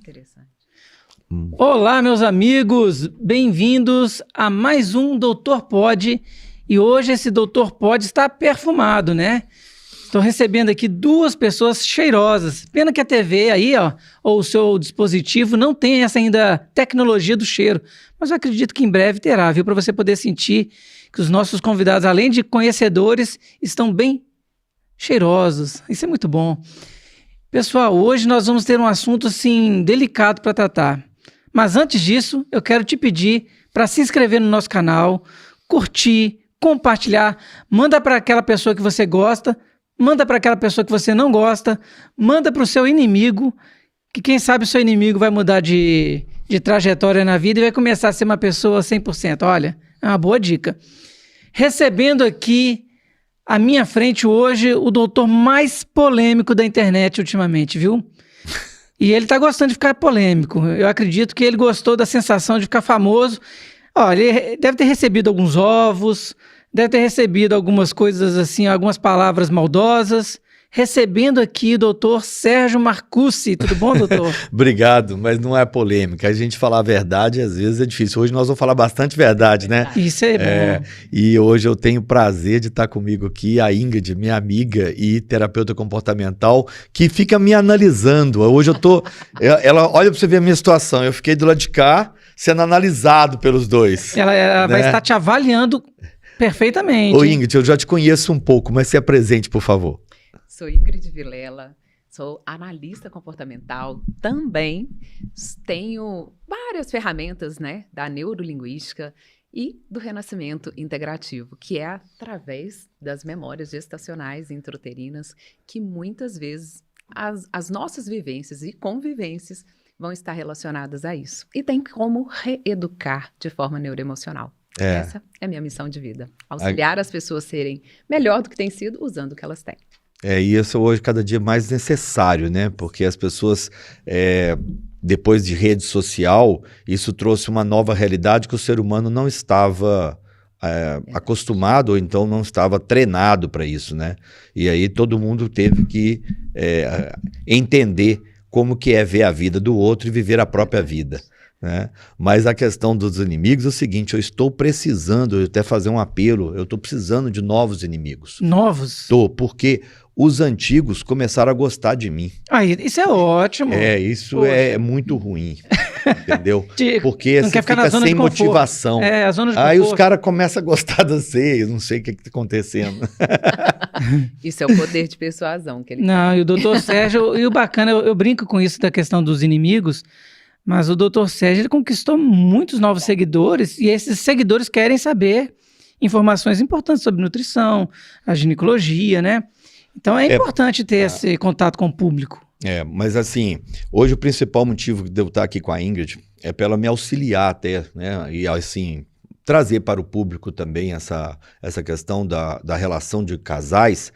Interessante. Olá, meus amigos, bem-vindos a mais um Doutor Pod. E hoje esse Doutor Pod está perfumado, né? Estou recebendo aqui duas pessoas cheirosas. Pena que a TV aí, ó, ou o seu dispositivo não tem essa ainda tecnologia do cheiro. Mas eu acredito que em breve terá, viu? Para você poder sentir que os nossos convidados, além de conhecedores, estão bem cheirosos. Isso é muito bom. Pessoal, hoje nós vamos ter um assunto, assim, delicado para tratar. Mas antes disso, eu quero te pedir para se inscrever no nosso canal, curtir, compartilhar, manda para aquela pessoa que você gosta, manda para aquela pessoa que você não gosta, manda para o seu inimigo, que quem sabe o seu inimigo vai mudar de trajetória na vida e vai começar a ser uma pessoa 100%. Olha, é uma boa dica. Recebendo aqui à minha frente hoje o doutor mais polêmico da internet ultimamente, viu? E ele tá gostando de ficar polêmico. Eu acredito que ele gostou da sensação de ficar famoso. Olha, ele deve ter recebido alguns ovos, deve ter recebido algumas coisas assim, algumas palavras maldosas. Recebendo aqui o doutor Sérgio Marcucci. Tudo bom, doutor? Obrigado, mas não é polêmica. A gente falar a verdade às vezes é difícil. Hoje nós vamos falar bastante verdade, né? Isso é bom. E hoje eu tenho o prazer de estar comigo aqui a Ingrid, minha amiga e terapeuta comportamental, que fica me analisando. Hoje eu tô... Ela olha para você ver a minha situação. Eu fiquei do lado de cá sendo analisado pelos dois. Ela vai estar te avaliando perfeitamente. Ô Ingrid, eu já te conheço um pouco, mas se apresente, por favor. Sou Ingrid Vilela, sou analista comportamental, também tenho várias ferramentas, né, da neurolinguística e do renascimento integrativo, que é através das memórias gestacionais intrauterinas que muitas vezes as nossas vivências e convivências vão estar relacionadas a isso. E tem como reeducar de forma neuroemocional. Essa é a minha missão de vida, auxiliar as pessoas a serem melhor do que têm sido usando o que elas têm. E isso hoje cada dia mais necessário, né? Porque as pessoas, depois de rede social, isso trouxe uma nova realidade que o ser humano não estava acostumado ou então não estava treinado para isso, né? E aí todo mundo teve que entender como que é ver a vida do outro e viver a própria vida, né? Mas a questão dos inimigos é o seguinte, eu estou precisando, eu até fazer um apelo, eu estou precisando de novos inimigos. Novos? Porque os antigos começaram a gostar de mim. Isso é ótimo. Isso é muito ruim, entendeu? Porque não você quer ficar na fica zona sem de conforto. motivação. A zona de Aí conforto. os caras começam a gostar de você, eu não sei o que está acontecendo. Isso é o poder de persuasão que ele Não, tem. e o doutor Sérgio, e o bacana, eu brinco com isso da questão dos inimigos, mas o doutor Sérgio ele conquistou muitos novos seguidores e esses seguidores querem saber informações importantes sobre nutrição, a ginecologia, né? Então é importante ter esse contato com o público. Mas assim, hoje o principal motivo de eu estar aqui com a Ingrid é para ela me auxiliar até, né? E assim, trazer para o público também essa questão da relação de casais,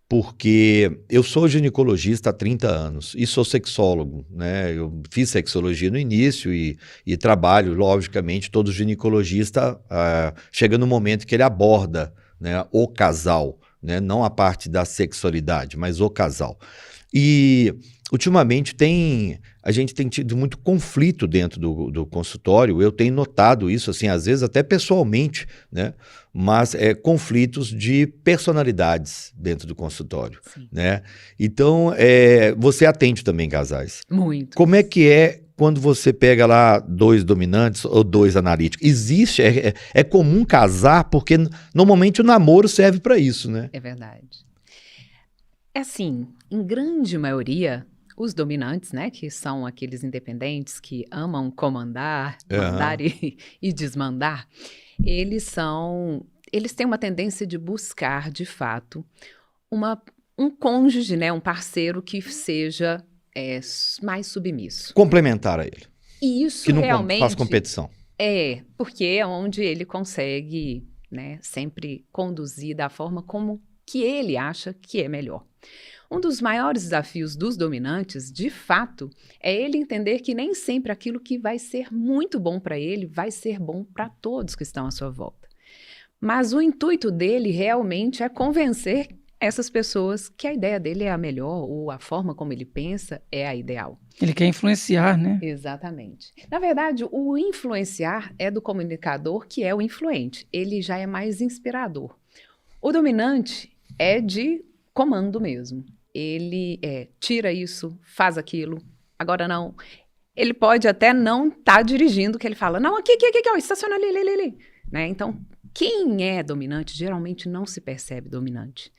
porque eu sou ginecologista há 30 anos e sou sexólogo, né? Eu fiz sexologia no início e trabalho, logicamente, todo ginecologista chega no momento que ele aborda, né, o casal, né? Não a parte da sexualidade, mas o casal. E ultimamente a gente tem tido muito conflito dentro do consultório, eu tenho notado isso, assim, às vezes até pessoalmente, né? Mas conflitos de personalidades dentro do consultório, né? Então, você atende também casais. Muito. Como é que é quando você pega lá 2 dominantes ou 2 analíticos? Existe, é comum casar, porque normalmente o namoro serve para isso, né? É verdade. É assim, em grande maioria, os dominantes, né, que são aqueles independentes que amam comandar, mandar e desmandar, eles têm uma tendência de buscar, de fato, um cônjuge, né, um parceiro que seja mais submisso. Complementar a ele. E isso que não realmente faz competição. Porque é onde ele consegue, né, sempre conduzir da forma como que ele acha que é melhor. Um dos maiores desafios dos dominantes, de fato, é ele entender que nem sempre aquilo que vai ser muito bom para ele vai ser bom para todos que estão à sua volta. Mas o intuito dele realmente é convencer essas pessoas que a ideia dele é a melhor, ou a forma como ele pensa é a ideal. Ele quer influenciar, né? Exatamente. Na verdade, o influenciar é do comunicador, que é o influente. Ele já é mais inspirador. O dominante é de comando mesmo. Ele tira isso, faz aquilo, agora não. Ele pode até não estar dirigindo, que ele fala, não, aqui, ó, estaciona ali. Né? Então, quem é dominante geralmente não se percebe dominante.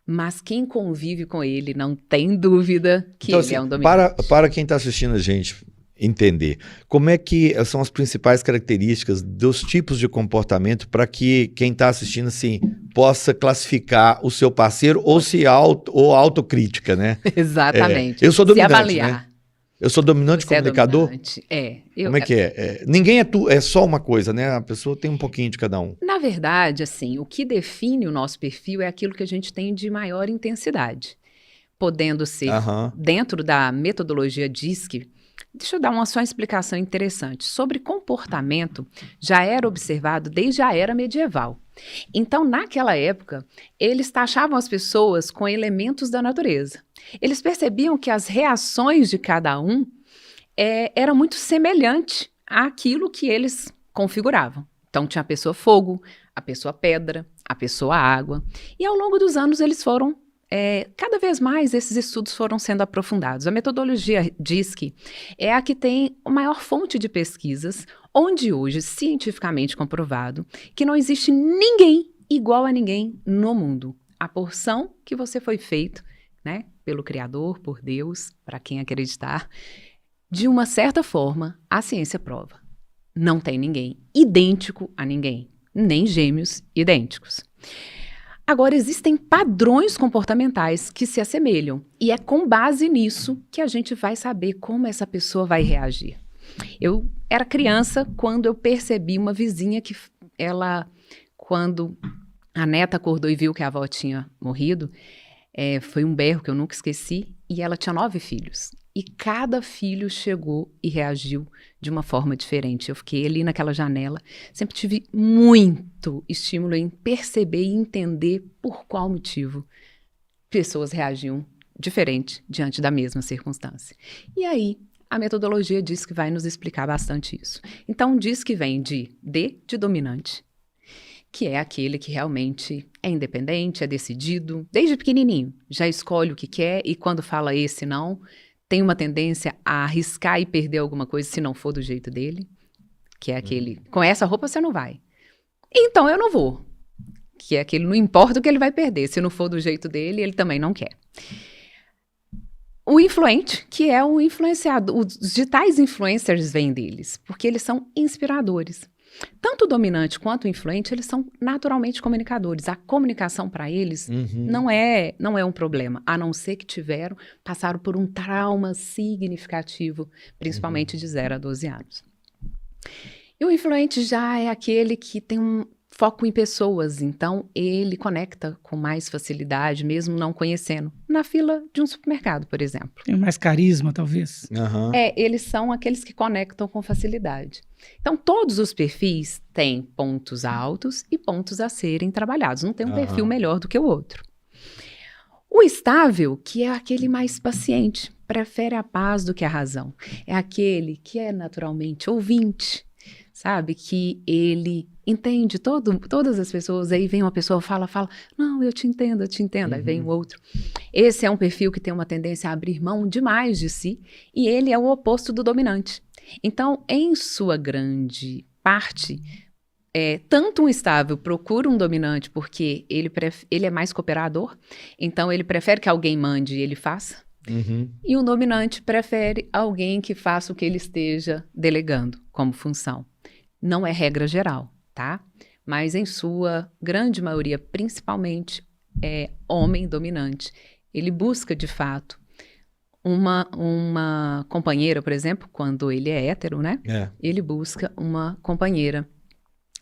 Mas quem convive com ele não tem dúvida que então, ele assim, é um dominante. Para quem está assistindo a gente entender, como é que são as principais características dos tipos de comportamento para que quem está assistindo assim, possa classificar o seu parceiro ou autocrítica, né? Exatamente. Eu sou dominante, se avaliar. né? Eu sou dominante Você comunicador? Dominante. Como é que é? Ninguém é só uma coisa, né? A pessoa tem um pouquinho de cada um. Na verdade, assim, o que define o nosso perfil é aquilo que a gente tem de maior intensidade. Podendo ser, dentro da metodologia DISC, deixa eu dar só uma explicação interessante. Sobre comportamento, já era observado desde a era medieval. Então, naquela época, eles taxavam as pessoas com elementos da natureza. Eles percebiam que as reações de cada um eram muito semelhantes àquilo que eles configuravam. Então, tinha a pessoa fogo, a pessoa pedra, a pessoa água. E ao longo dos anos, eles foram cada vez mais esses estudos foram sendo aprofundados. A metodologia DISC é a que tem a maior fonte de pesquisas, onde hoje, cientificamente comprovado, que não existe ninguém igual a ninguém no mundo. A porção que você foi feito, né, pelo Criador, por Deus, para quem acreditar, de uma certa forma, a ciência prova. Não tem ninguém idêntico a ninguém, nem gêmeos idênticos. Agora, existem padrões comportamentais que se assemelham, e é com base nisso que a gente vai saber como essa pessoa vai reagir. Eu era criança quando eu percebi uma vizinha que quando a neta acordou e viu que a avó tinha morrido, foi um berro que eu nunca esqueci, e ela tinha 9 filhos. E cada filho chegou e reagiu de uma forma diferente. Eu fiquei ali naquela janela, sempre tive muito estímulo em perceber e entender por qual motivo pessoas reagiam diferente diante da mesma circunstância. E aí, a metodologia diz que vai nos explicar bastante isso. Então, diz que vem de dominante, que é aquele que realmente é independente, é decidido, desde pequenininho, já escolhe o que quer e quando fala esse não, tem uma tendência a arriscar e perder alguma coisa se não for do jeito dele, que é aquele, com essa roupa você não vai. Então eu não vou, que é aquele, não importa o que ele vai perder, se não for do jeito dele, ele também não quer. O influente, que é o influenciador, os digitais influencers vêm deles, porque eles são inspiradores. Tanto o dominante quanto o influente, eles são naturalmente comunicadores. A comunicação para eles não é um problema, a não ser que passaram por um trauma significativo, principalmente de 0 a 12 anos. E o influente já é aquele que tem um foco em pessoas, então ele conecta com mais facilidade, mesmo não conhecendo. Na fila de um supermercado, por exemplo. Tem mais carisma, talvez. Eles são aqueles que conectam com facilidade. Então, todos os perfis têm pontos altos e pontos a serem trabalhados. Não tem um perfil melhor do que o outro. O estável, que é aquele mais paciente, prefere a paz do que a razão. É aquele que é naturalmente ouvinte, sabe? Que ele entende todas as pessoas. Aí vem uma pessoa, fala, não, eu te entendo. Aí vem o outro. Esse é um perfil que tem uma tendência a abrir mão demais de si e ele é o oposto do dominante. Então, em sua grande parte, tanto um estável procura um dominante porque ele é mais cooperador, então ele prefere que alguém mande e ele faça. E um dominante prefere alguém que faça o que ele esteja delegando como função. Não é regra geral, tá? Mas em sua grande maioria, principalmente, homem dominante. Ele busca, de fato, uma companheira, por exemplo, quando ele é hétero, né? Ele busca uma companheira,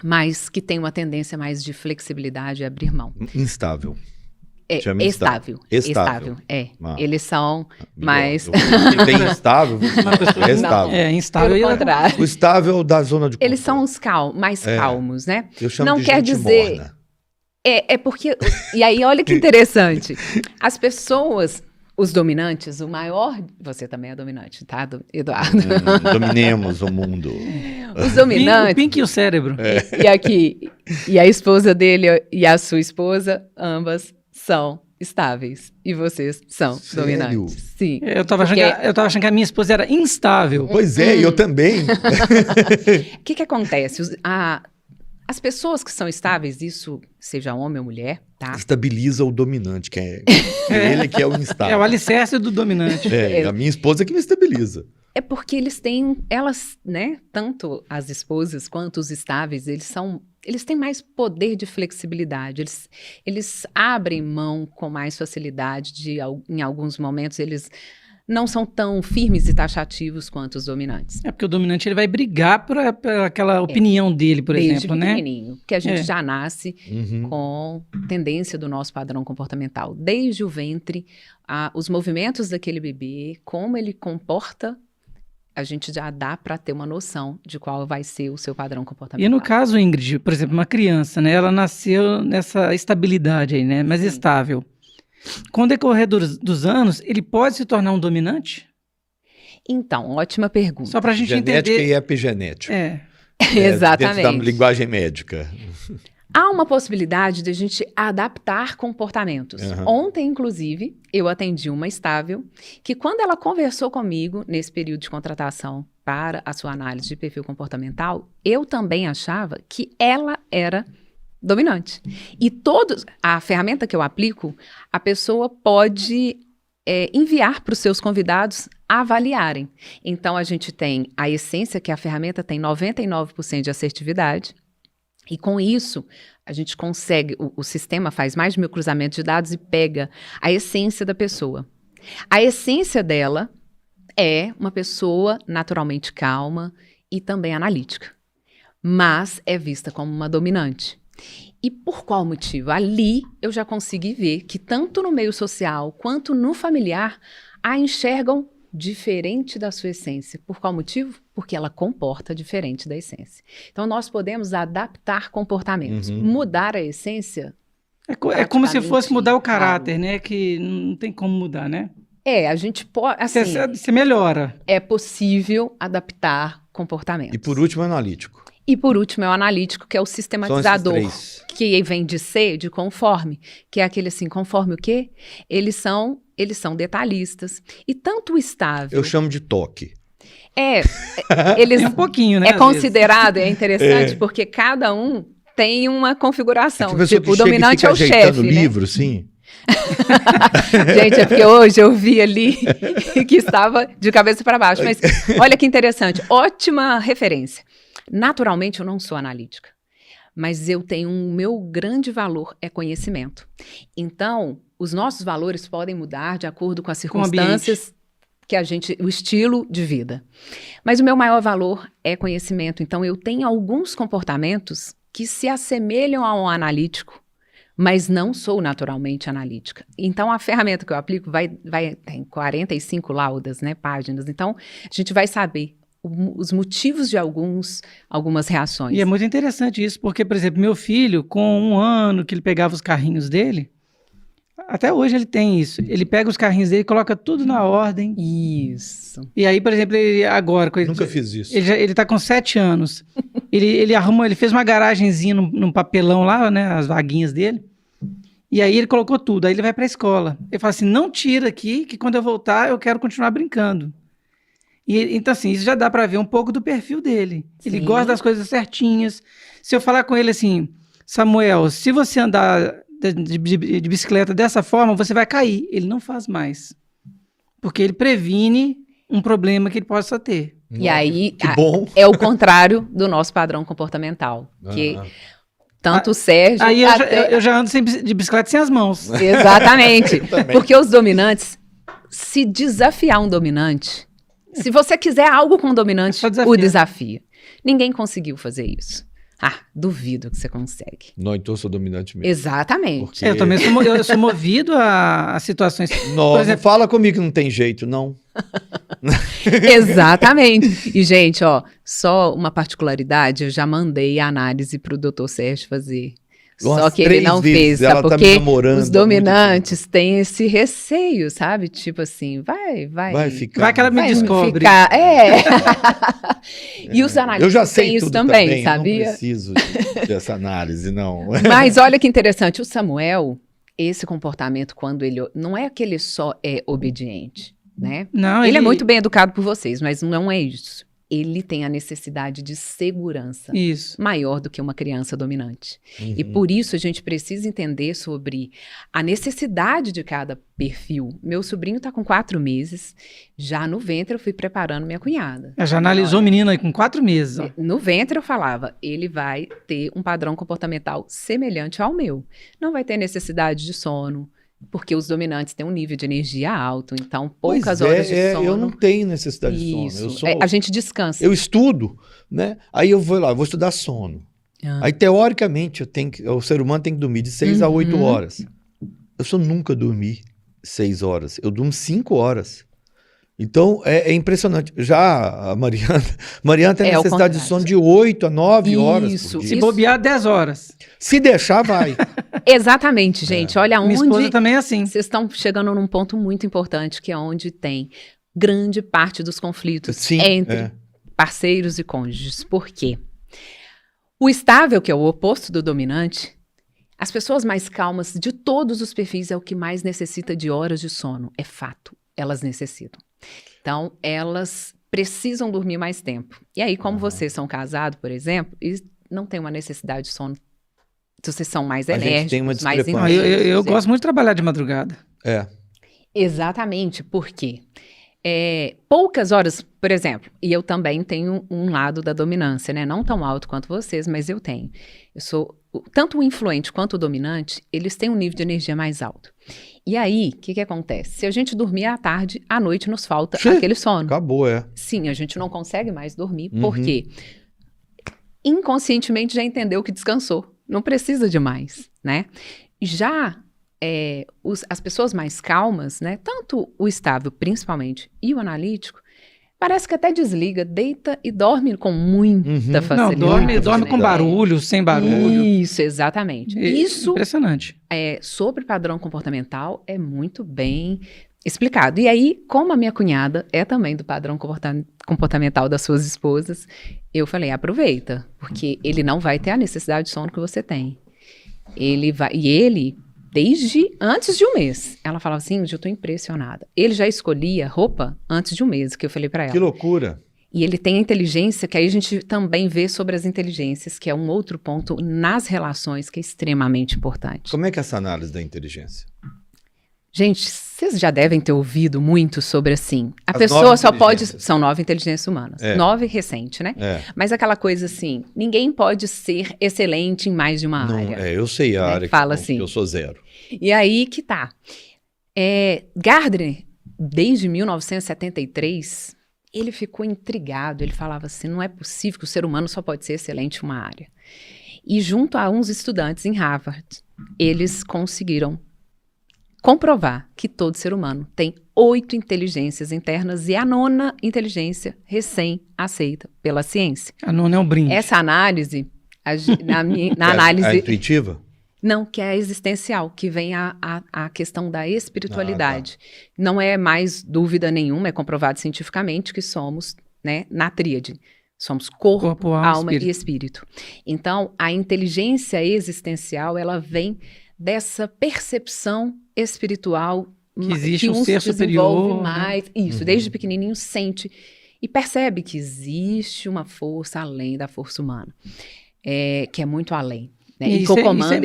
mas que tem uma tendência mais de flexibilidade e abrir mão. Instável. Estável. Eles são mais... Tem instável? É estável. Instável. Pelo contrário. O estável da zona de conforto. Eles são os mais calmos, né? Eu chamo não de quer gente dizer... morna. É porque... E aí, olha que interessante. As pessoas... Os dominantes, o maior... Você também é dominante, tá, Eduardo? Dominemos o mundo. Os dominantes... O Pink e o cérebro. E a esposa dele e a sua esposa, ambas são estáveis. E vocês são Sério? dominantes. Sim. Eu tava achando que a minha esposa era instável. Pois é, eu também. O que acontece? As pessoas que são estáveis, isso seja homem ou mulher, tá? Estabiliza o dominante, que é ele que é o instável. É o alicerce do dominante. A minha esposa que me estabiliza. É porque elas, né, tanto as esposas quanto os estáveis, eles têm mais poder de flexibilidade, eles abrem mão com mais facilidade, em alguns momentos eles não são tão firmes e taxativos quanto os dominantes. É porque o dominante ele vai brigar por aquela opinião dele, por Desde exemplo, né? pequenininho, porque a gente já nasce com tendência do nosso padrão comportamental. Desde o ventre, os movimentos daquele bebê, como ele comporta, a gente já dá para ter uma noção de qual vai ser o seu padrão comportamental. E no caso, Ingrid, por exemplo, uma criança, né? Ela nasceu nessa estabilidade aí, né? Mais estável. Com o decorrer dos anos, ele pode se tornar um dominante? Então, ótima pergunta. Só para a gente Genética entender. e epigenética. Exatamente. Dentro da linguagem médica. Há uma possibilidade de a gente adaptar comportamentos. Ontem, inclusive, eu atendi uma estável que, quando ela conversou comigo nesse período de contratação para a sua análise de perfil comportamental, eu também achava que ela era dominante. E a ferramenta que eu aplico, a pessoa pode enviar para os seus convidados avaliarem. Então, a gente tem a essência, que a ferramenta tem 99% de assertividade, e com isso, a gente consegue, o sistema faz mais de 1000 cruzamentos de dados e pega a essência da pessoa. A essência dela é uma pessoa naturalmente calma e também analítica, mas é vista como uma dominante. E por qual motivo? Ali eu já consegui ver que tanto no meio social quanto no familiar a enxergam diferente da sua essência. Por qual motivo? Porque ela comporta diferente da essência. Então nós podemos adaptar comportamentos. Mudar a essência é como se fosse mudar o caráter, né? Que não tem como mudar, né? A gente pode... Assim, você melhora. É possível adaptar comportamentos. E por último, analítico. E por último é o analítico, que é o sistematizador, que vem de ser, de conforme, que é aquele assim, conforme o quê? Eles são detalhistas. E tanto o estável... Eu chamo de toque. Eles... É um pouquinho, né? É considerado, é interessante, porque cada um tem uma configuração. Tipo, o dominante é o chefe, né? livro, sim. Gente, é porque hoje eu vi ali que estava de cabeça para baixo. Mas olha que interessante, ótima referência. Naturalmente, eu não sou analítica, mas eu tenho o meu grande valor é conhecimento. Então, os nossos valores podem mudar de acordo com as circunstâncias o estilo de vida. Mas o meu maior valor é conhecimento. Então, eu tenho alguns comportamentos que se assemelham a um analítico, mas não sou naturalmente analítica. Então, a ferramenta que eu aplico tem 45 laudas, né, páginas. Então, a gente vai saber os motivos de algumas reações. E é muito interessante isso, porque, por exemplo, meu filho, com 1 ano que ele pegava os carrinhos dele, até hoje ele tem isso. Ele pega os carrinhos dele e coloca tudo na ordem. Isso. E aí, por exemplo, ele agora... Nunca fiz isso. Ele tá com 7 anos. ele fez uma garagenzinha num papelão lá, né, as vaguinhas dele. E aí ele colocou tudo. Aí ele vai pra escola. Ele fala assim, não tira aqui, que quando eu voltar eu quero continuar brincando. Então, assim, isso já dá para ver um pouco do perfil dele. Sim. Ele gosta das coisas certinhas. Se eu falar com ele assim, Samuel, se você andar de bicicleta dessa forma, você vai cair. Ele não faz mais. Porque ele previne um problema que ele possa ter. E aí, que bom. É o contrário do nosso padrão comportamental. Que tanto o Sérgio... Aí eu já ando de bicicleta sem as mãos. Exatamente. Porque os dominantes, se desafiar um dominante... Se você quiser algo com o dominante, o desafia. Ninguém conseguiu fazer isso. Duvido que você consegue. Não, então eu sou dominante mesmo. Exatamente. Porque... Eu também sou movido a situações... Não fala comigo que não tem jeito, não. Exatamente. E, gente, só uma particularidade, eu já mandei a análise para o Dr. Sérgio fazer Só que ele 3 não vezes, fez, ela sabe? tá me Porque namorando os há muito dominantes têm esse receio, sabe? Tipo assim, Vai ficar. Vai que ela me vai descobre. ficar, E os analistas Eu já sei têm isso tudo também, eu não sabia? preciso dessa análise, não. Mas olha que interessante, o Samuel, esse comportamento, quando ele... Não é que ele só é obediente, né? Não, Ele é muito bem educado por vocês, mas não é isso. Ele tem a necessidade de segurança Isso. maior do que uma criança dominante. E Uhum. por isso a gente precisa entender sobre a necessidade de cada perfil. Meu sobrinho está com 4 meses, já no ventre eu fui preparando minha cunhada. Ela já analisou o menino aí com 4 meses. Ó. No ventre eu falava, ele vai ter um padrão comportamental semelhante ao meu. Não vai ter necessidade de sono, porque os dominantes têm um nível de energia alto, então poucas horas de sono. Eu não tenho necessidade Isso. de sono. A gente descansa. Eu estudo, né? Aí eu vou lá, vou estudar sono. Aí, teoricamente, o ser humano tem que dormir de 6 a 8 horas. Eu só nunca dormi 6 horas. Eu durmo 5 horas. Então, é impressionante. Já a Mariana tem É o necessidade de contrário. sono de 8 a 9 horas Isso. por Se dia. bobear 10 horas. Se deixar, vai. Exatamente, gente. Olha Minha esposa onde também é assim. vocês estão chegando num ponto muito importante, que é onde tem grande parte dos conflitos Sim, entre parceiros e cônjuges. Por quê? O estável, que é o oposto do dominante, as pessoas mais calmas de todos os perfis é o que mais necessita de horas de sono. É fato, elas necessitam. Então, elas precisam dormir mais tempo. E aí, como vocês são casados, por exemplo, e não tem uma necessidade de sono, vocês são mais A gente enérgicos, tem uma mais discrepância. Eu gosto muito de trabalhar de madrugada. Exatamente, porque poucas horas, por exemplo, e eu também tenho um lado da dominância, né? Não tão alto quanto vocês, mas eu tenho. Eu sou, tanto o influente quanto o dominante, eles têm um nível de energia mais alto. E aí, o que acontece? Se a gente dormir à tarde, à noite nos falta aquele sono. Acabou, Sim, a gente não consegue mais dormir, Uhum. porque inconscientemente já entendeu que descansou. Não precisa de mais, né? Já as pessoas mais calmas, né? Tanto o estável, principalmente, e o analítico, parece que até desliga, deita e dorme com muita Uhum. facilidade. Não, dorme né? com barulho, sem barulho. Isso, exatamente. Isso Impressionante. sobre padrão comportamental é muito bem explicado. E aí, como a minha cunhada é também do padrão comportamental das suas esposas, eu falei, aproveita, porque ele não vai ter a necessidade de sono que você tem. Desde antes de um mês, ela falava assim, eu tô impressionada. Ele já escolhia roupa antes de um mês, que eu falei pra ela. Que loucura. E ele tem a inteligência, que aí a gente também vê sobre as inteligências, que é um outro ponto nas relações que é extremamente importante. Como é que é essa análise da inteligência? Gente, vocês já devem ter ouvido muito sobre assim, a As pessoa 9 só pode... inteligências. São 9 inteligências humanas. 9 recente, né? Mas aquela coisa assim, ninguém pode ser excelente em mais de uma área. Eu sei a área Fala que assim. eu sou 0. E aí que tá. Gardner, desde 1973, ele ficou intrigado. Ele falava assim, não é possível que o ser humano só pode ser excelente em uma área. E junto a uns estudantes em Harvard, eles conseguiram comprovar que todo ser humano tem 8 inteligências internas e a 9ª inteligência recém-aceita pela ciência. A nona é um brinde. Essa análise, na análise... A intuitiva? Não, que é a existencial, que vem a questão da espiritualidade. Não é mais dúvida nenhuma, é comprovado cientificamente que somos, né, na tríade. Somos corpo, alma e espírito. Então, a inteligência existencial, ela vem dessa percepção espiritual que existe que um ser se superior, desenvolve mais. Né? Isso, desde pequenininho sente e percebe que existe uma força além da força humana, que é muito além. Né?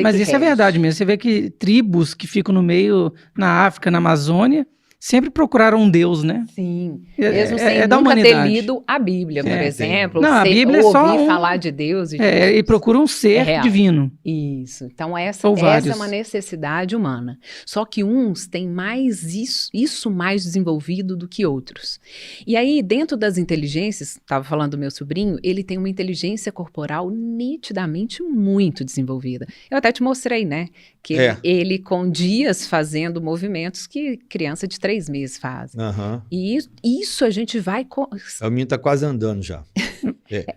Mas isso é verdade mesmo. Você vê que tribos que ficam no meio, na África, na Amazônia, sempre procuraram um Deus, né? Sim. Mesmo sem da nunca ter humanidade. lido a Bíblia, por exemplo. Não, a Bíblia ou é só ouvir falar de Deus. E procura um ser divino. Isso. Então, essa é uma necessidade humana. Só que uns têm mais isso mais desenvolvido do que outros. E aí, dentro das inteligências, estava falando do meu sobrinho, ele tem uma inteligência corporal nitidamente muito desenvolvida. Eu até te mostrei, né? Que ele com dias fazendo movimentos que criança de 3 3 meses fazem. Aham. E isso a gente vai... O menino tá quase andando já.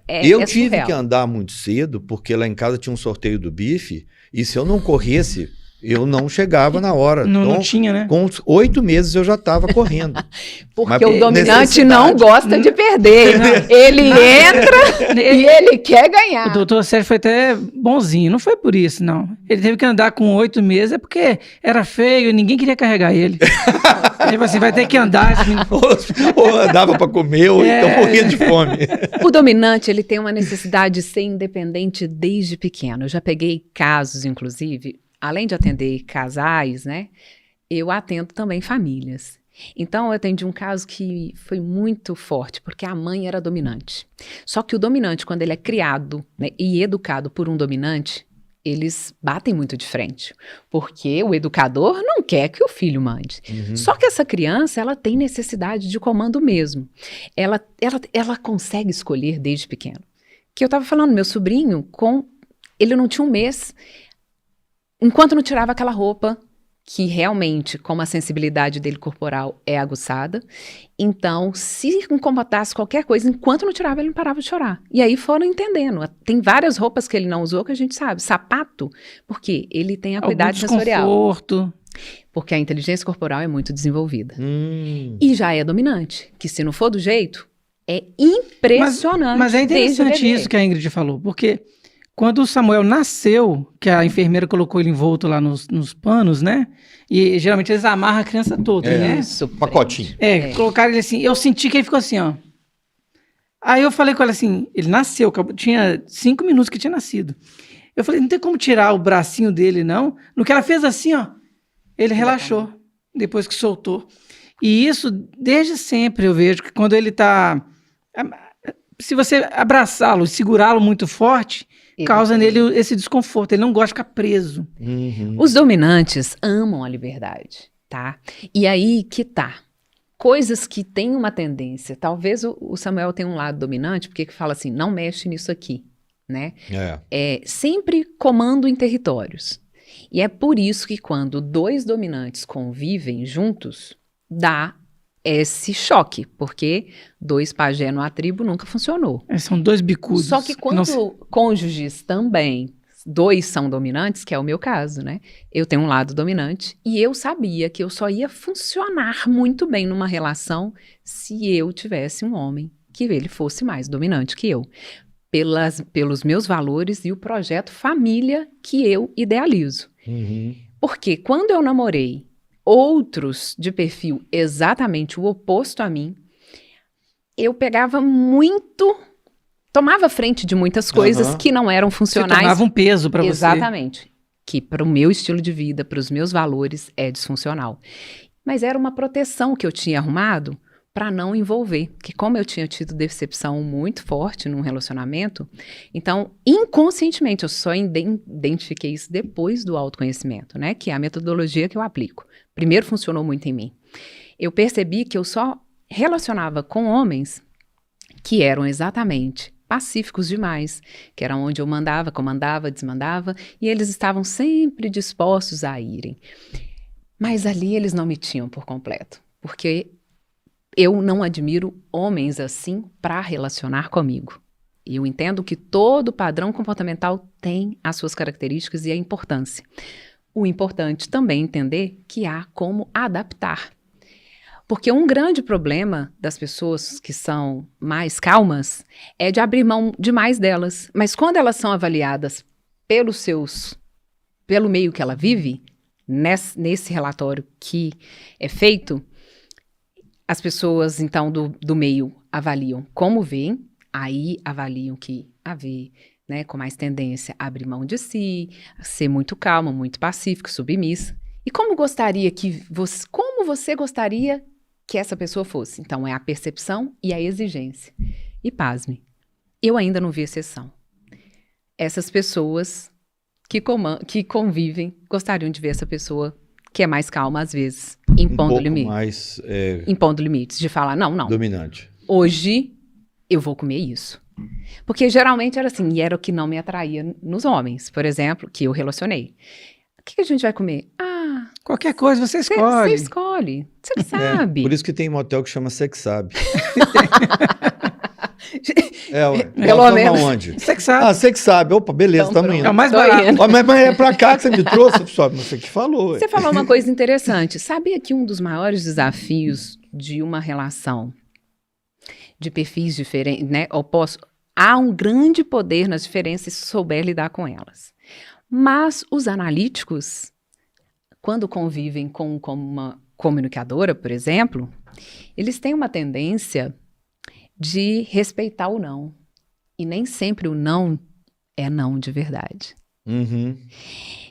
Eu tive surreal. que andar muito cedo, porque lá em casa tinha um sorteio do bife, e se eu não corresse, eu não chegava na hora. Não, Então, não tinha, né? com 8 meses eu já estava correndo. Porque Mas o dominante necessidade. não gosta de perder. Ele entra e ele quer ganhar. O doutor Sérgio foi até bonzinho, não foi por isso, não. Ele teve que andar com 8 meses, é porque era feio e ninguém queria carregar ele. Ele falou assim, vai ter que andar. Esse menino... Ou andava para comer, ou então morria de fome. O dominante, ele tem uma necessidade de ser independente desde pequeno. Eu já peguei casos, inclusive, além de atender casais, né? Eu atendo também famílias. Então, eu atendi um caso que foi muito forte, porque a mãe era dominante. Só que o dominante, quando ele é criado, né, e educado por um dominante, eles batem muito de frente, porque o educador não quer que o filho mande. Só que essa criança, ela tem necessidade de comando mesmo. Ela consegue escolher desde pequeno. Que eu estava falando, meu sobrinho, ele não tinha um mês, enquanto não tirava aquela roupa, que realmente, como a sensibilidade dele corporal é aguçada, então, se incomodasse qualquer coisa, enquanto não tirava, ele não parava de chorar. E aí foram entendendo. Tem várias roupas que ele não usou que a gente sabe. Sapato, porque ele tem a acuidade sensorial. Desconforto. Porque a inteligência corporal é muito desenvolvida. E já é dominante, que se não for do jeito, é impressionante. Mas é interessante desde isso que a Ingrid falou, porque quando o Samuel nasceu, que a enfermeira colocou ele envolto lá nos panos, né? E geralmente eles amarram a criança toda, né? Isso, Pacotinho. Colocaram ele assim. Eu senti que ele ficou assim, ó. Aí eu falei com ela assim, ele nasceu, tinha 5 minutos que tinha nascido. Eu falei, não tem como tirar o bracinho dele, não. No que ela fez assim, ó, ele relaxou, depois que soltou. E isso, desde sempre, eu vejo que quando ele tá... Se você abraçá-lo, segurá-lo muito forte... causa nele esse desconforto, ele não gosta de ficar preso. Os dominantes amam a liberdade, tá? E aí que tá. Coisas que têm uma tendência, talvez o Samuel tenha um lado dominante, porque fala assim, não mexe nisso aqui, né? É sempre comando em territórios. E é por isso que quando 2 dominantes convivem juntos, dá esse choque, porque 2 pajé numa tribo nunca funcionou. São 2 bicudos. Só que quando cônjuges também, 2 são dominantes, que é o meu caso, né? Eu tenho um lado dominante e eu sabia que eu só ia funcionar muito bem numa relação se eu tivesse um homem que ele fosse mais dominante que eu. Pelos meus valores e o projeto família que eu idealizo. Porque quando eu namorei outros de perfil exatamente o oposto a mim, eu pegava muito, tomava frente de muitas coisas que não eram funcionais. Você tomava um peso para você. Exatamente. Que para o meu estilo de vida, para os meus valores, é disfuncional. Mas era uma proteção que eu tinha arrumado para não envolver. Porque como eu tinha tido decepção muito forte num relacionamento, então, inconscientemente, eu só identifiquei isso depois do autoconhecimento, né? Que é a metodologia que eu aplico. Primeiro funcionou muito em mim. Eu percebi que eu só relacionava com homens que eram exatamente pacíficos demais, que era onde eu mandava, comandava, desmandava, e eles estavam sempre dispostos a irem. Mas ali eles não me tinham por completo, porque eu não admiro homens assim para relacionar comigo. E eu entendo que todo padrão comportamental tem as suas características e a importância. O importante também é entender que há como adaptar. Porque um grande problema das pessoas que são mais calmas é de abrir mão demais delas. Mas quando elas são avaliadas pelo meio que ela vive, nesse relatório que é feito, as pessoas, então, do meio avaliam como veem, aí avaliam que haver, né, com mais tendência a abrir mão de si, a ser muito calma, muito pacífico, submissa. E como você gostaria que essa pessoa fosse? Então, é a percepção e a exigência. E pasme, eu ainda não vi exceção. Essas pessoas que convivem gostariam de ver essa pessoa que é mais calma, às vezes, impondo limites. Mais impondo limites, de falar, não. dominante. Hoje, eu vou comer isso. Porque geralmente era assim, e era o que não me atraía nos homens, por exemplo, que eu relacionei. O que a gente vai comer? Qualquer coisa você Você escolhe. escolhe. Você que sabe. Por isso que tem motel que chama Sex Sabe. Ué. Pelo Nós menos. vamos aonde? Você que sabe. Ah, Sex Sabe. Opa, beleza, Então, tamo É indo. o mais Tô barato. indo. Ó, mas é pra cá que você me trouxe, pessoal. Você que falou. Ué. Você falou uma coisa interessante. Sabia que um dos maiores desafios de uma relação de perfis diferentes, né, opostos, há um grande poder nas diferenças se souber lidar com elas. Mas os analíticos, quando convivem com uma comunicadora, por exemplo, eles têm uma tendência de respeitar o não. E nem sempre o não é não de verdade. Uhum.